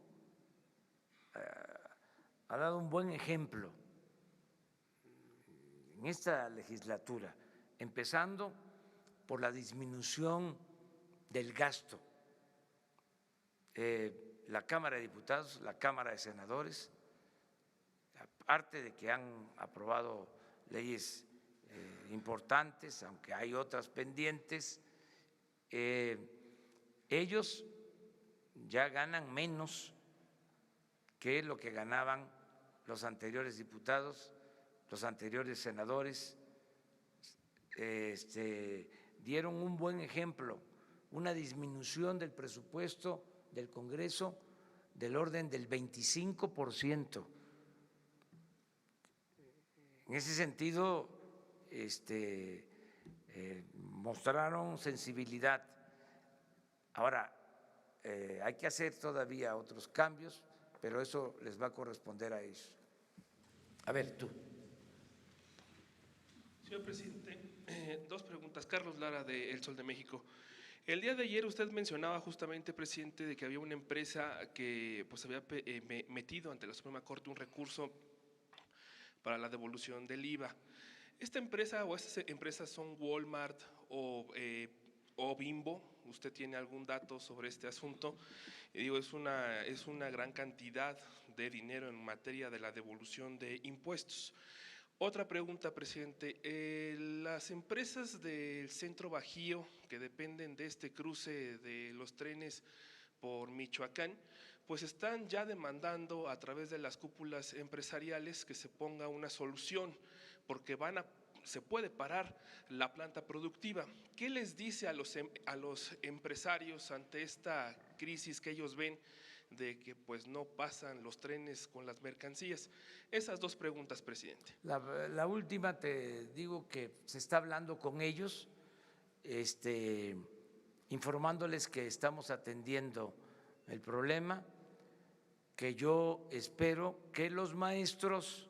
ha dado un buen ejemplo en esta legislatura, empezando por la disminución del gasto. La Cámara de Diputados, la Cámara de Senadores, aparte de que han aprobado leyes importantes, aunque hay otras pendientes, ellos ya ganan menos que lo que ganaban los anteriores diputados, los anteriores senadores. Dieron un buen ejemplo, una disminución del presupuesto del Congreso del orden del 25%. En ese sentido, mostraron sensibilidad. Ahora, hay que hacer todavía otros cambios, pero eso les va a corresponder a ellos. A ver, tú. Señor presidente, dos preguntas. Carlos Lara, de El Sol de México. El día de ayer usted mencionaba justamente, presidente, de que había una empresa que pues había metido ante la Suprema Corte un recurso para la devolución del IVA. ¿Esta empresa o estas empresas son Walmart o Bimbo? ¿Usted tiene algún dato sobre este asunto? Digo, es una gran cantidad de dinero en materia de la devolución de impuestos. Otra pregunta, presidente. Las empresas del Centro Bajío que dependen de este cruce de los trenes por Michoacán, pues están ya demandando a través de las cúpulas empresariales que se ponga una solución, porque se puede parar la planta productiva. ¿Qué les dice a los empresarios ante esta crisis que ellos ven de que pues no pasan los trenes con las mercancías? Esas dos preguntas, presidente. La última, te digo que se está hablando con ellos, informándoles que estamos atendiendo el problema, que yo espero que los maestros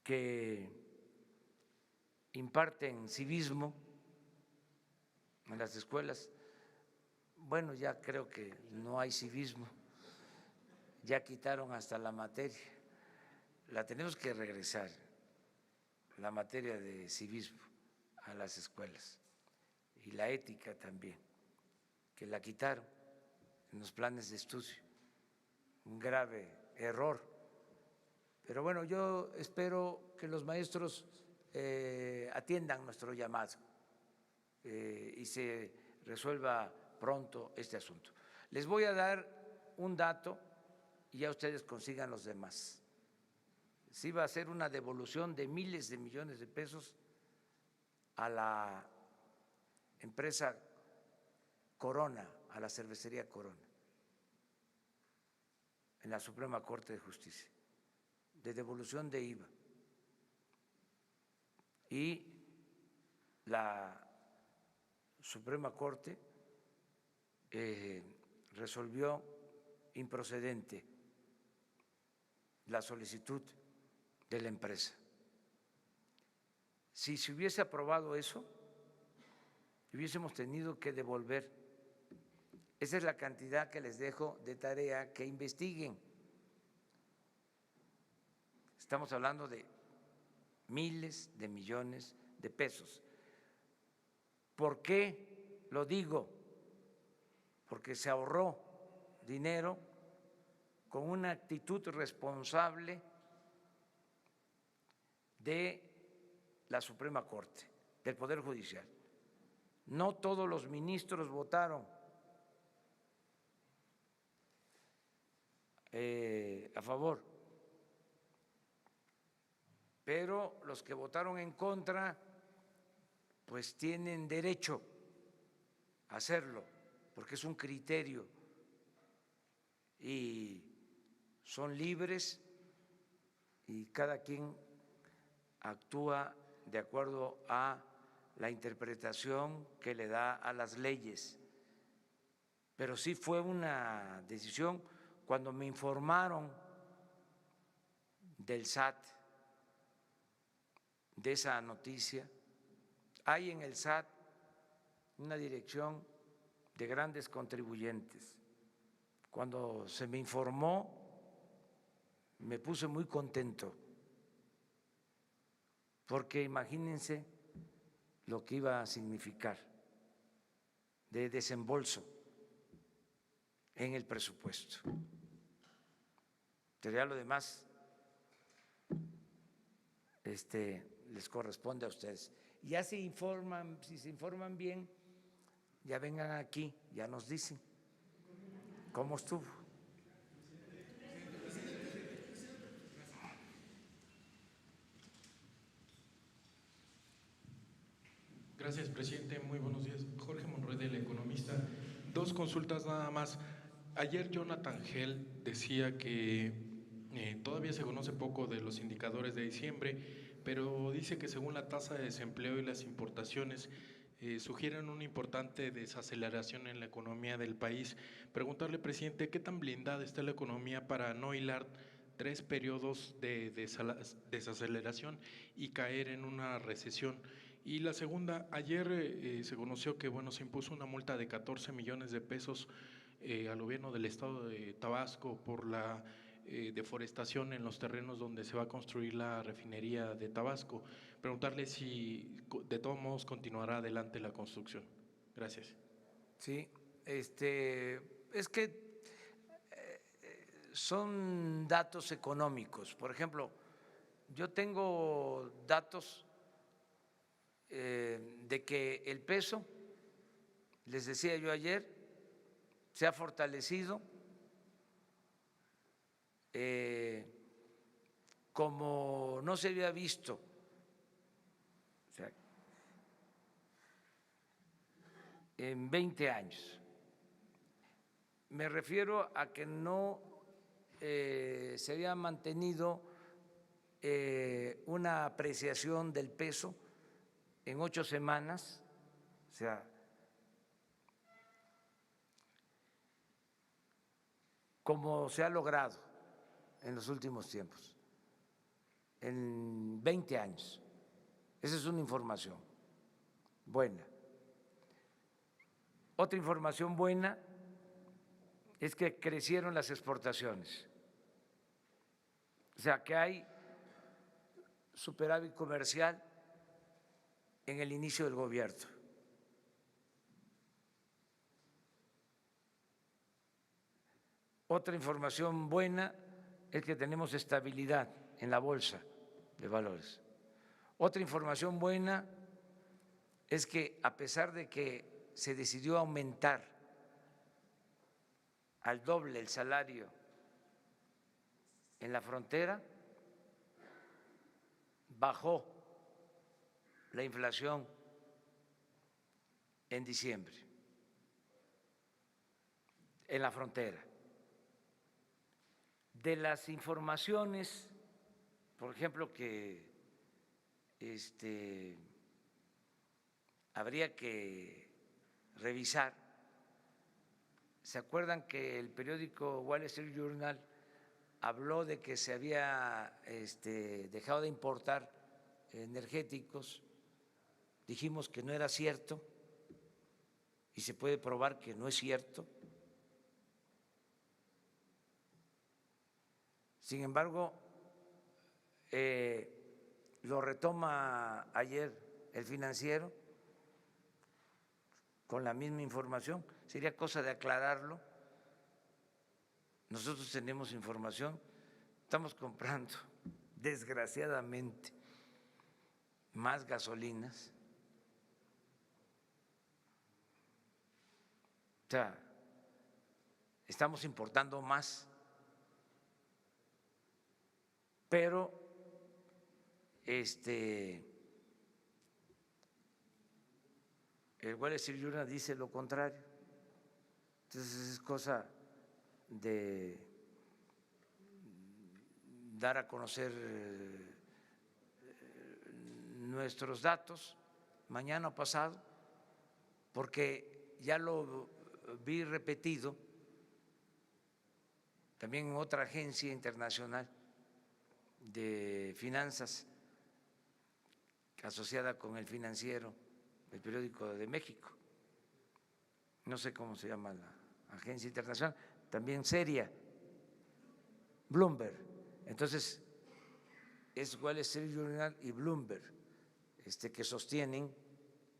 que imparten civismo en las escuelas, bueno, ya creo que no hay civismo, ya quitaron hasta la materia, la tenemos que regresar, la materia de civismo a las escuelas y la ética también, que la quitaron en los planes de estudio, un grave error. Pero bueno, yo espero que los maestros atiendan nuestro llamado y se resuelva pronto este asunto. Les voy a dar un dato y ya ustedes consigan los demás. Se iba a hacer una devolución de miles de millones de pesos a la empresa Corona, a la cervecería Corona, en la Suprema Corte de Justicia, de devolución de IVA. Y la Suprema Corte resolvió improcedente la solicitud de la empresa. Si se hubiese aprobado eso, hubiésemos tenido que devolver. Esa es la cantidad que les dejo de tarea, que investiguen. Estamos hablando de miles de millones de pesos. ¿Por qué lo digo? Porque se ahorró dinero con una actitud responsable de la Suprema Corte, del Poder Judicial. No todos los ministros votaron a favor, pero los que votaron en contra pues tienen derecho a hacerlo, porque es un criterio y son libres y cada quien actúa de acuerdo a la interpretación que le da a las leyes. Pero sí fue una decisión cuando me informaron del SAT de esa noticia. Hay en el SAT una dirección de grandes contribuyentes. Cuando se me informó, me puse muy contento, porque imagínense lo que iba a significar de desembolso en el presupuesto. Pero ya lo demás les corresponde a ustedes. Ya se informan, si se informan bien, ya vengan aquí, ya nos dicen cómo estuvo. Gracias, presidente. Muy buenos días. Jorge Monroy, del Economista. Dos consultas nada más. Ayer Jonathan Gell decía que todavía se conoce poco de los indicadores de diciembre, pero dice que según la tasa de desempleo y las importaciones sugieren una importante desaceleración en la economía del país. Preguntarle, presidente, ¿qué tan blindada está la economía para no hilar 3 periodos de desaceleración y caer en una recesión? Y la segunda, ayer se conoció que se impuso una multa de 14 millones de pesos al gobierno del estado de Tabasco por la deforestación en los terrenos donde se va a construir la refinería de Tabasco. Preguntarle si de todos modos continuará adelante la construcción. Gracias. Sí, es que son datos económicos. Por ejemplo, yo tengo datos de que el peso, les decía yo ayer, se ha fortalecido como no se había visto. O sea, en 20 años. Me refiero a que no se había mantenido una apreciación del peso en 8 semanas, o sea, como se ha logrado en los últimos tiempos, en 20 años. Esa es una información buena. Otra información buena es que crecieron las exportaciones, o sea que hay superávit comercial en el inicio del gobierno. Otra información buena es que tenemos estabilidad en la bolsa de valores. Otra información buena es que a pesar de que se decidió aumentar al doble el salario en la frontera, bajó la inflación en diciembre en la frontera. De las informaciones, por ejemplo, que habría que revisar, ¿se acuerdan que el periódico Wall Street Journal habló de que se había dejado de importar energéticos? Dijimos que no era cierto y se puede probar que no es cierto. Sin embargo, lo retoma ayer el Financiero con la misma información. Sería cosa de aclararlo. Nosotros tenemos información, estamos comprando, desgraciadamente, más gasolinas. O sea, estamos importando más, pero el Wall Street Journal dice lo contrario. Entonces es cosa de dar a conocer nuestros datos mañana o pasado, porque ya lo vi repetido también en otra agencia internacional de finanzas asociada con El Financiero, el periódico de México. No sé cómo se llama la agencia internacional, también seria, Bloomberg. Entonces, es Wall Street Journal y Bloomberg que sostienen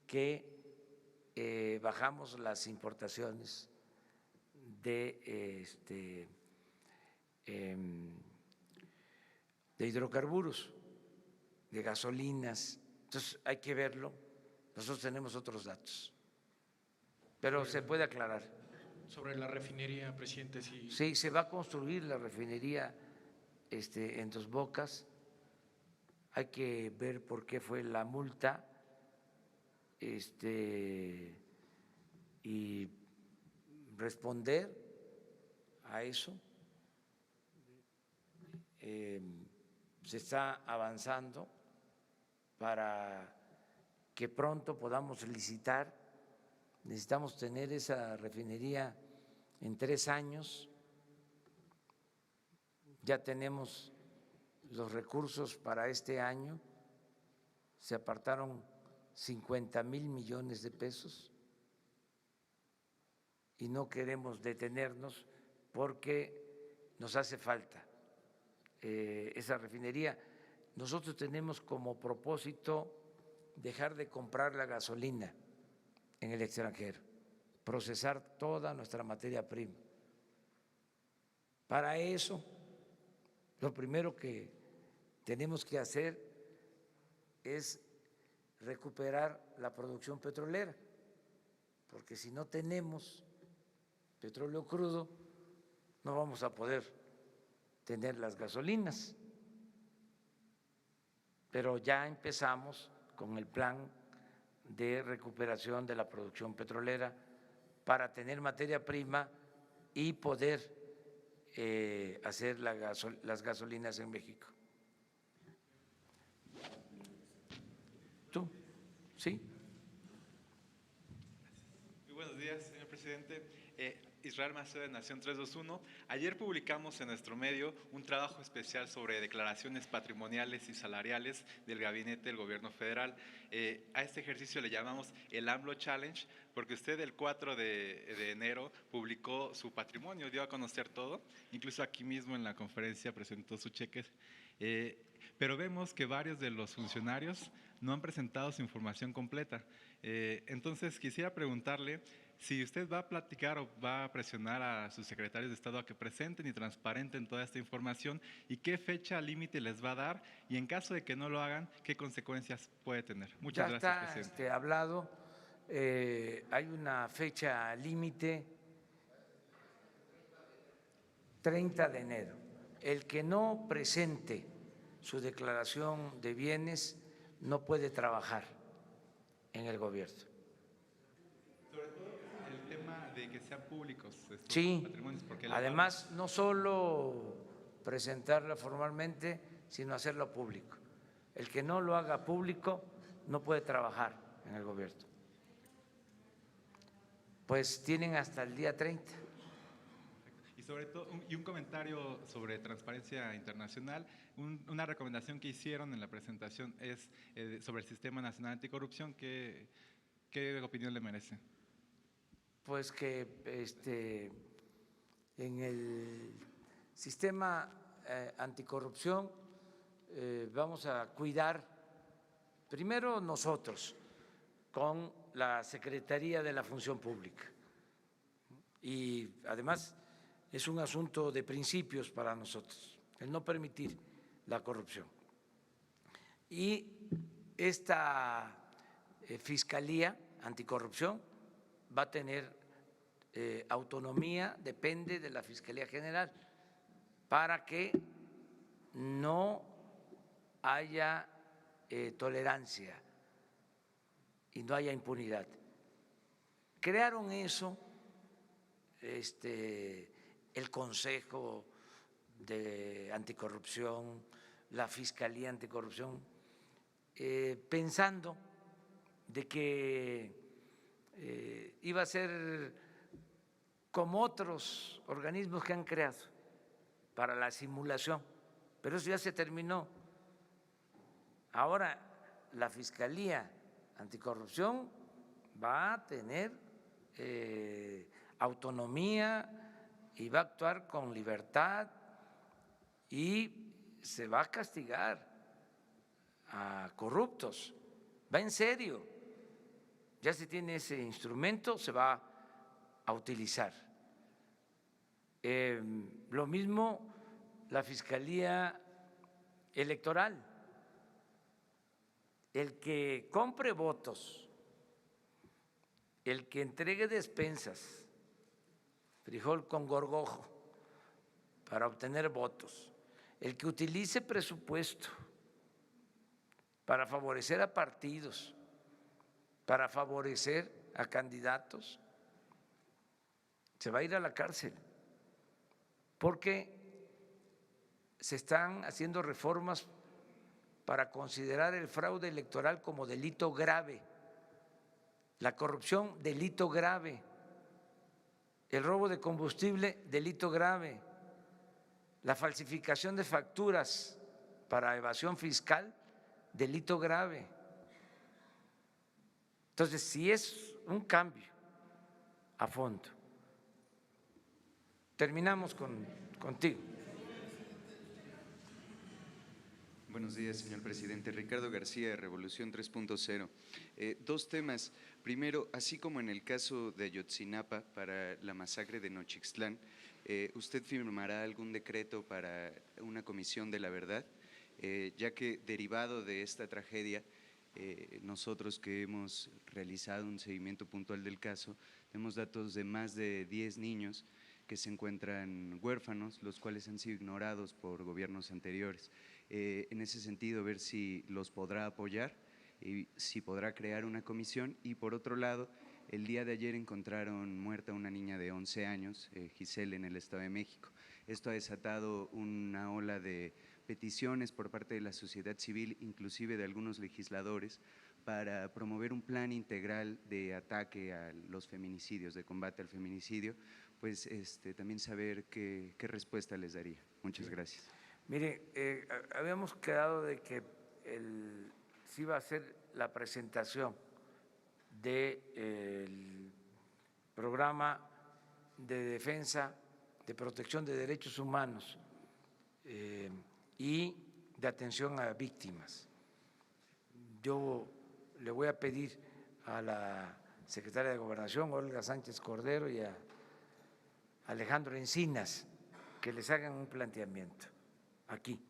que bajamos las importaciones de hidrocarburos, de gasolinas. Entonces hay que verlo. Nosotros tenemos otros datos, pero se puede aclarar. Sobre la refinería, presidente, sí. Sí, se va a construir la refinería en Dos Bocas. Hay que ver por qué fue la multa y responder a eso. Se está avanzando para que pronto podamos licitar. Necesitamos tener esa refinería en 3 años. Ya tenemos los recursos para este año. Se apartaron 50,000 millones de pesos y no queremos detenernos porque nos hace falta esa refinería. Nosotros tenemos como propósito dejar de comprar la gasolina en el extranjero, procesar toda nuestra materia prima. Para eso, lo primero que tenemos que hacer es recuperar la producción petrolera, porque si no tenemos petróleo crudo, no vamos a poder tener las gasolinas. Pero ya empezamos con el plan de recuperación de la producción petrolera para tener materia prima y poder hacer las gasolinas en México. ¿Tú? ¿Sí? Muy buenos días, señor presidente. Israel Macedo de Nación 321. Ayer publicamos en nuestro medio un trabajo especial sobre declaraciones patrimoniales y salariales del gabinete del gobierno federal. A este ejercicio le llamamos el AMLO Challenge, porque usted el 4 de enero publicó su patrimonio, dio a conocer todo, incluso aquí mismo en la conferencia presentó su cheque. Pero vemos que varios de los funcionarios no han presentado su información completa. Entonces quisiera preguntarle si usted va a platicar o va a presionar a sus secretarios de Estado a que presenten y transparenten toda esta información y qué fecha límite les va a dar y en caso de que no lo hagan, qué consecuencias puede tener. Muchas gracias, presidente. Ya está hablado, hay una fecha límite, 30 de enero. El que no presente su declaración de bienes no puede trabajar en el gobierno. De que sean públicos estos patrimonios. Porque además no solo presentarla formalmente, sino hacerlo público. El que no lo haga público no puede trabajar en el gobierno. Pues tienen hasta el día 30. Y sobre todo, un comentario sobre transparencia internacional, una recomendación que hicieron en la presentación es sobre el Sistema Nacional Anticorrupción. ¿Qué opinión le merece? Pues que en el sistema anticorrupción vamos a cuidar primero nosotros con la Secretaría de la Función Pública y además es un asunto de principios para nosotros, el no permitir la corrupción. Y esta Fiscalía Anticorrupción va a tener autonomía, depende de la Fiscalía General, para que no haya tolerancia y no haya impunidad. Crearon eso, el Consejo de Anticorrupción, la Fiscalía Anticorrupción, pensando de que iba a ser como otros organismos que han creado para la simulación, pero eso ya se terminó. Ahora la Fiscalía Anticorrupción va a tener autonomía y va a actuar con libertad y se va a castigar a corruptos, va en serio. Ya se tiene ese instrumento, se va a utilizar. Lo mismo la Fiscalía Electoral. El que compre votos, el que entregue despensas, frijol con gorgojo para obtener votos, el que utilice presupuesto para favorecer a partidos, para favorecer a candidatos, se va a ir a la cárcel, porque se están haciendo reformas para considerar el fraude electoral como delito grave, la corrupción delito grave, el robo de combustible delito grave, la falsificación de facturas para evasión fiscal delito grave. Entonces, si es un cambio a fondo. Terminamos contigo. Buenos días, señor presidente. Ricardo García, de Revolución 3.0. Dos temas. Primero, así como en el caso de Ayotzinapa para la masacre de Nochixtlán, ¿usted firmará algún decreto para una comisión de la verdad? Ya que derivado de esta tragedia, nosotros que hemos realizado un seguimiento puntual del caso, tenemos datos de más de 10 niños que se encuentran huérfanos, los cuales han sido ignorados por gobiernos anteriores. En ese sentido, ver si los podrá apoyar y si podrá crear una comisión. Y por otro lado, el día de ayer encontraron muerta una niña de 11 años, Giselle, en el Estado de México. Esto ha desatado una ola de peticiones por parte de la sociedad civil, inclusive de algunos legisladores, para promover un plan integral de ataque a los feminicidios, de combate al feminicidio. Pues también saber qué respuesta les daría. Muchas gracias. Mire, habíamos quedado de que se iba a hacer la presentación del programa de defensa, de protección de derechos humanos y de atención a víctimas. Yo le voy a pedir a la secretaria de Gobernación, Olga Sánchez Cordero, y a Alejandro Encinas, que les hagan un planteamiento aquí.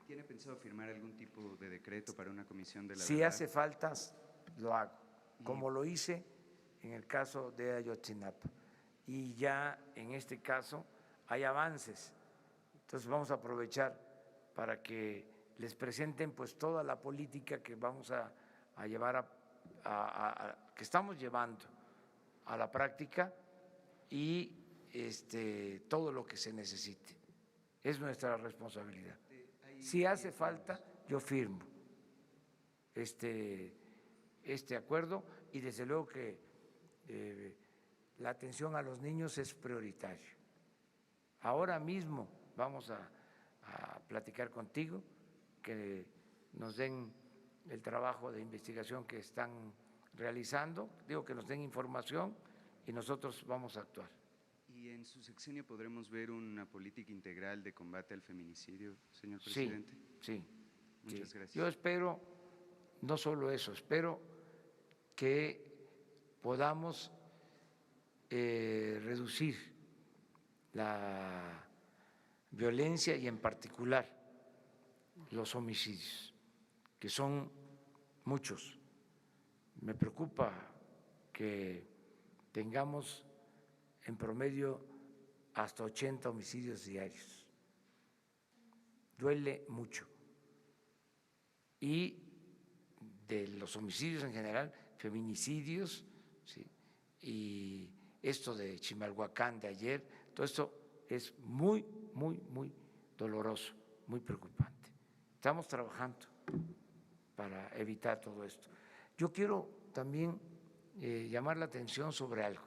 ¿Tiene pensado firmar algún tipo de decreto para una comisión de la verdad? Si hace falta, lo hago, como lo hice en el caso de Ayotzinapa. Y ya en este caso hay avances, entonces vamos a aprovechar para que les presenten pues toda la política que vamos a llevar que estamos llevando a la práctica y todo lo que se necesite. Es nuestra responsabilidad. Si hace falta, yo firmo este acuerdo y desde luego que la atención a los niños es prioritario. Ahora mismo vamos a platicar contigo, que nos den el trabajo de investigación que están realizando, digo que nos den información y nosotros vamos a actuar. ¿Y en su sexenio podremos ver una política integral de combate al feminicidio, señor presidente? Sí. Muchas gracias. Yo espero, no solo eso, espero que podamos reducir la violencia y en particular los homicidios, que son muchos. Me preocupa que tengamos en promedio hasta 80 homicidios diarios. Duele mucho. Y de los homicidios en general, feminicidios, ¿sí? Y esto de Chimalhuacán de ayer, todo esto es muy doloroso, muy preocupante. Estamos trabajando para evitar todo esto. Yo quiero también llamar la atención sobre algo.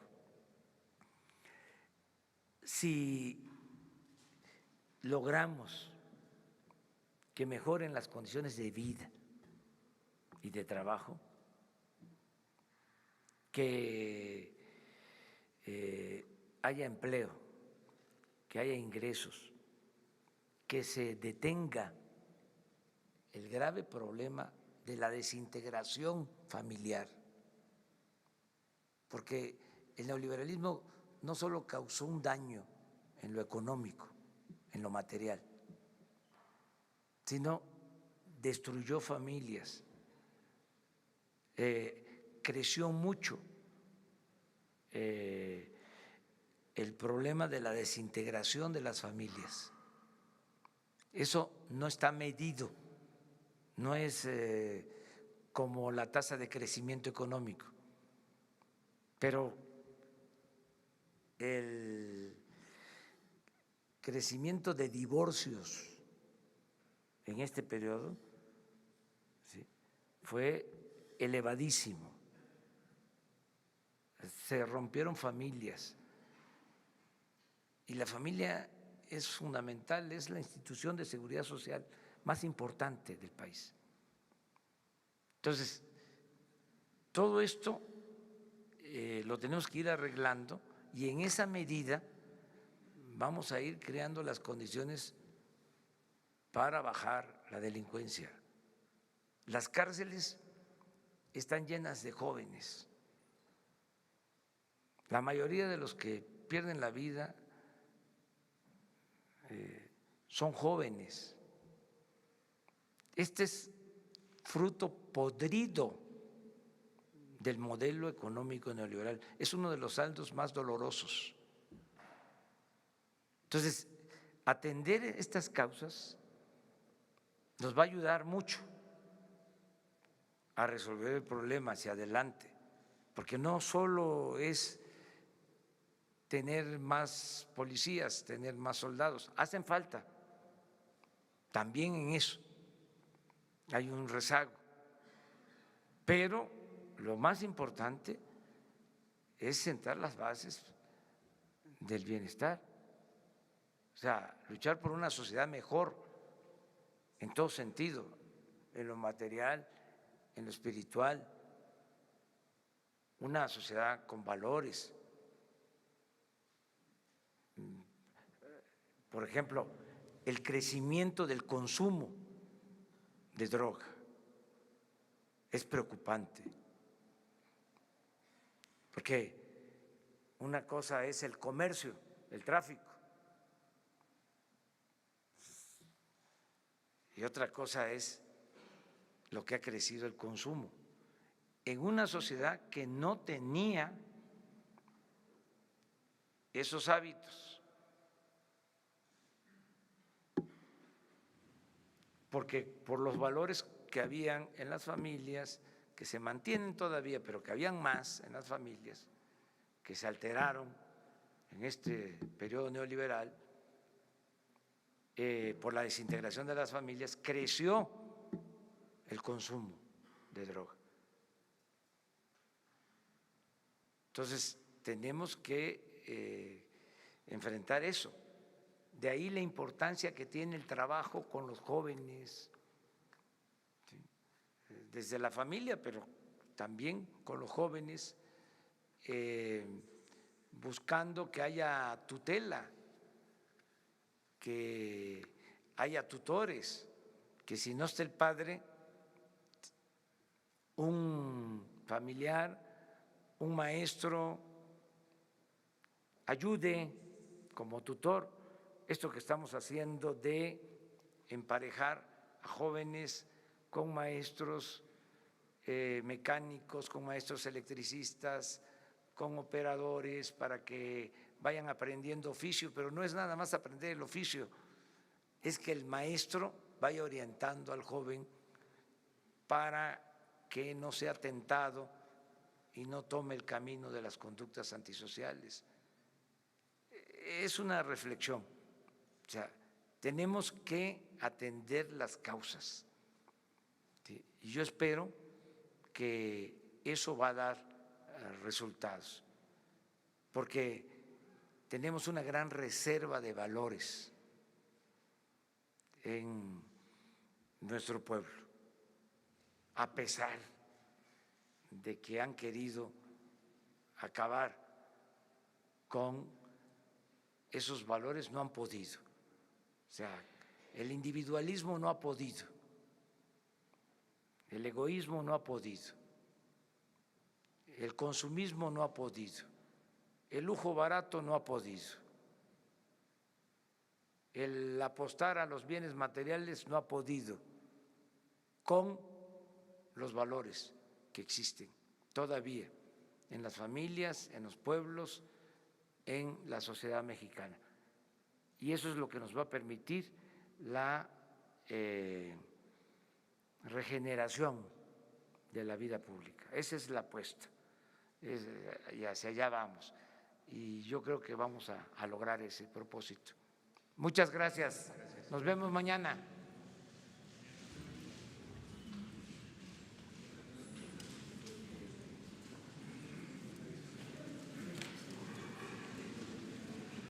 Si logramos que mejoren las condiciones de vida y de trabajo, que haya empleo, que haya ingresos, que se detenga el grave problema de la desintegración familiar, porque el neoliberalismo no solo causó un daño en lo económico, en lo material, sino destruyó familias, creció mucho el problema de la desintegración de las familias. Eso no está medido, no es como la tasa de crecimiento económico, pero el crecimiento de divorcios en este periodo, ¿sí?, fue elevadísimo. Se rompieron familias y la familia es fundamental, es la institución de seguridad social más importante del país. Entonces, todo esto lo tenemos que ir arreglando y en esa medida vamos a ir creando las condiciones para bajar la delincuencia. Las cárceles están llenas de jóvenes. La mayoría de los que pierden la vida son jóvenes. Este es fruto podrido del modelo económico neoliberal. Es uno de los saldos más dolorosos. Entonces, atender estas causas nos va a ayudar mucho a resolver el problema hacia adelante, porque no solo es tener más policías, tener más soldados, hacen falta, también en eso hay un rezago, pero lo más importante es sentar las bases del bienestar, o sea, luchar por una sociedad mejor en todo sentido, en lo material, en lo espiritual, una sociedad con valores. Por ejemplo, el crecimiento del consumo de droga es preocupante, porque una cosa es el comercio, el tráfico, y otra cosa es lo que ha crecido el consumo en una sociedad que no tenía esos hábitos, porque por los valores que habían en las familias, que se mantienen todavía, pero que habían más en las familias, que se alteraron en este periodo neoliberal, por la desintegración de las familias, creció el consumo de droga. Entonces, tenemos que enfrentar eso. De ahí la importancia que tiene el trabajo con los jóvenes, ¿sí?, desde la familia, pero también con los jóvenes, buscando que haya tutela, que haya tutores, que si no está el padre, un familiar, un maestro ayude como tutor. Esto que estamos haciendo de emparejar a jóvenes con maestros mecánicos, con maestros electricistas, con operadores, para que vayan aprendiendo oficio, pero no es nada más aprender el oficio, es que el maestro vaya orientando al joven para que no sea tentado y no tome el camino de las conductas antisociales. Es una reflexión, o sea, tenemos que atender las causas. ¿Sí? Y yo espero que eso va a dar resultados, porque tenemos una gran reserva de valores en nuestro pueblo, a pesar de que han querido acabar con esos valores, no han podido. O sea, el individualismo no ha podido, el egoísmo no ha podido, el consumismo no ha podido, el lujo barato no ha podido, el apostar a los bienes materiales no ha podido con los valores que existen todavía en las familias, en los pueblos, en la sociedad mexicana. Y eso es lo que nos va a permitir la regeneración de la vida pública. Esa es la apuesta, y hacia allá vamos. Y yo creo que vamos a lograr ese propósito. Muchas gracias. Nos vemos mañana.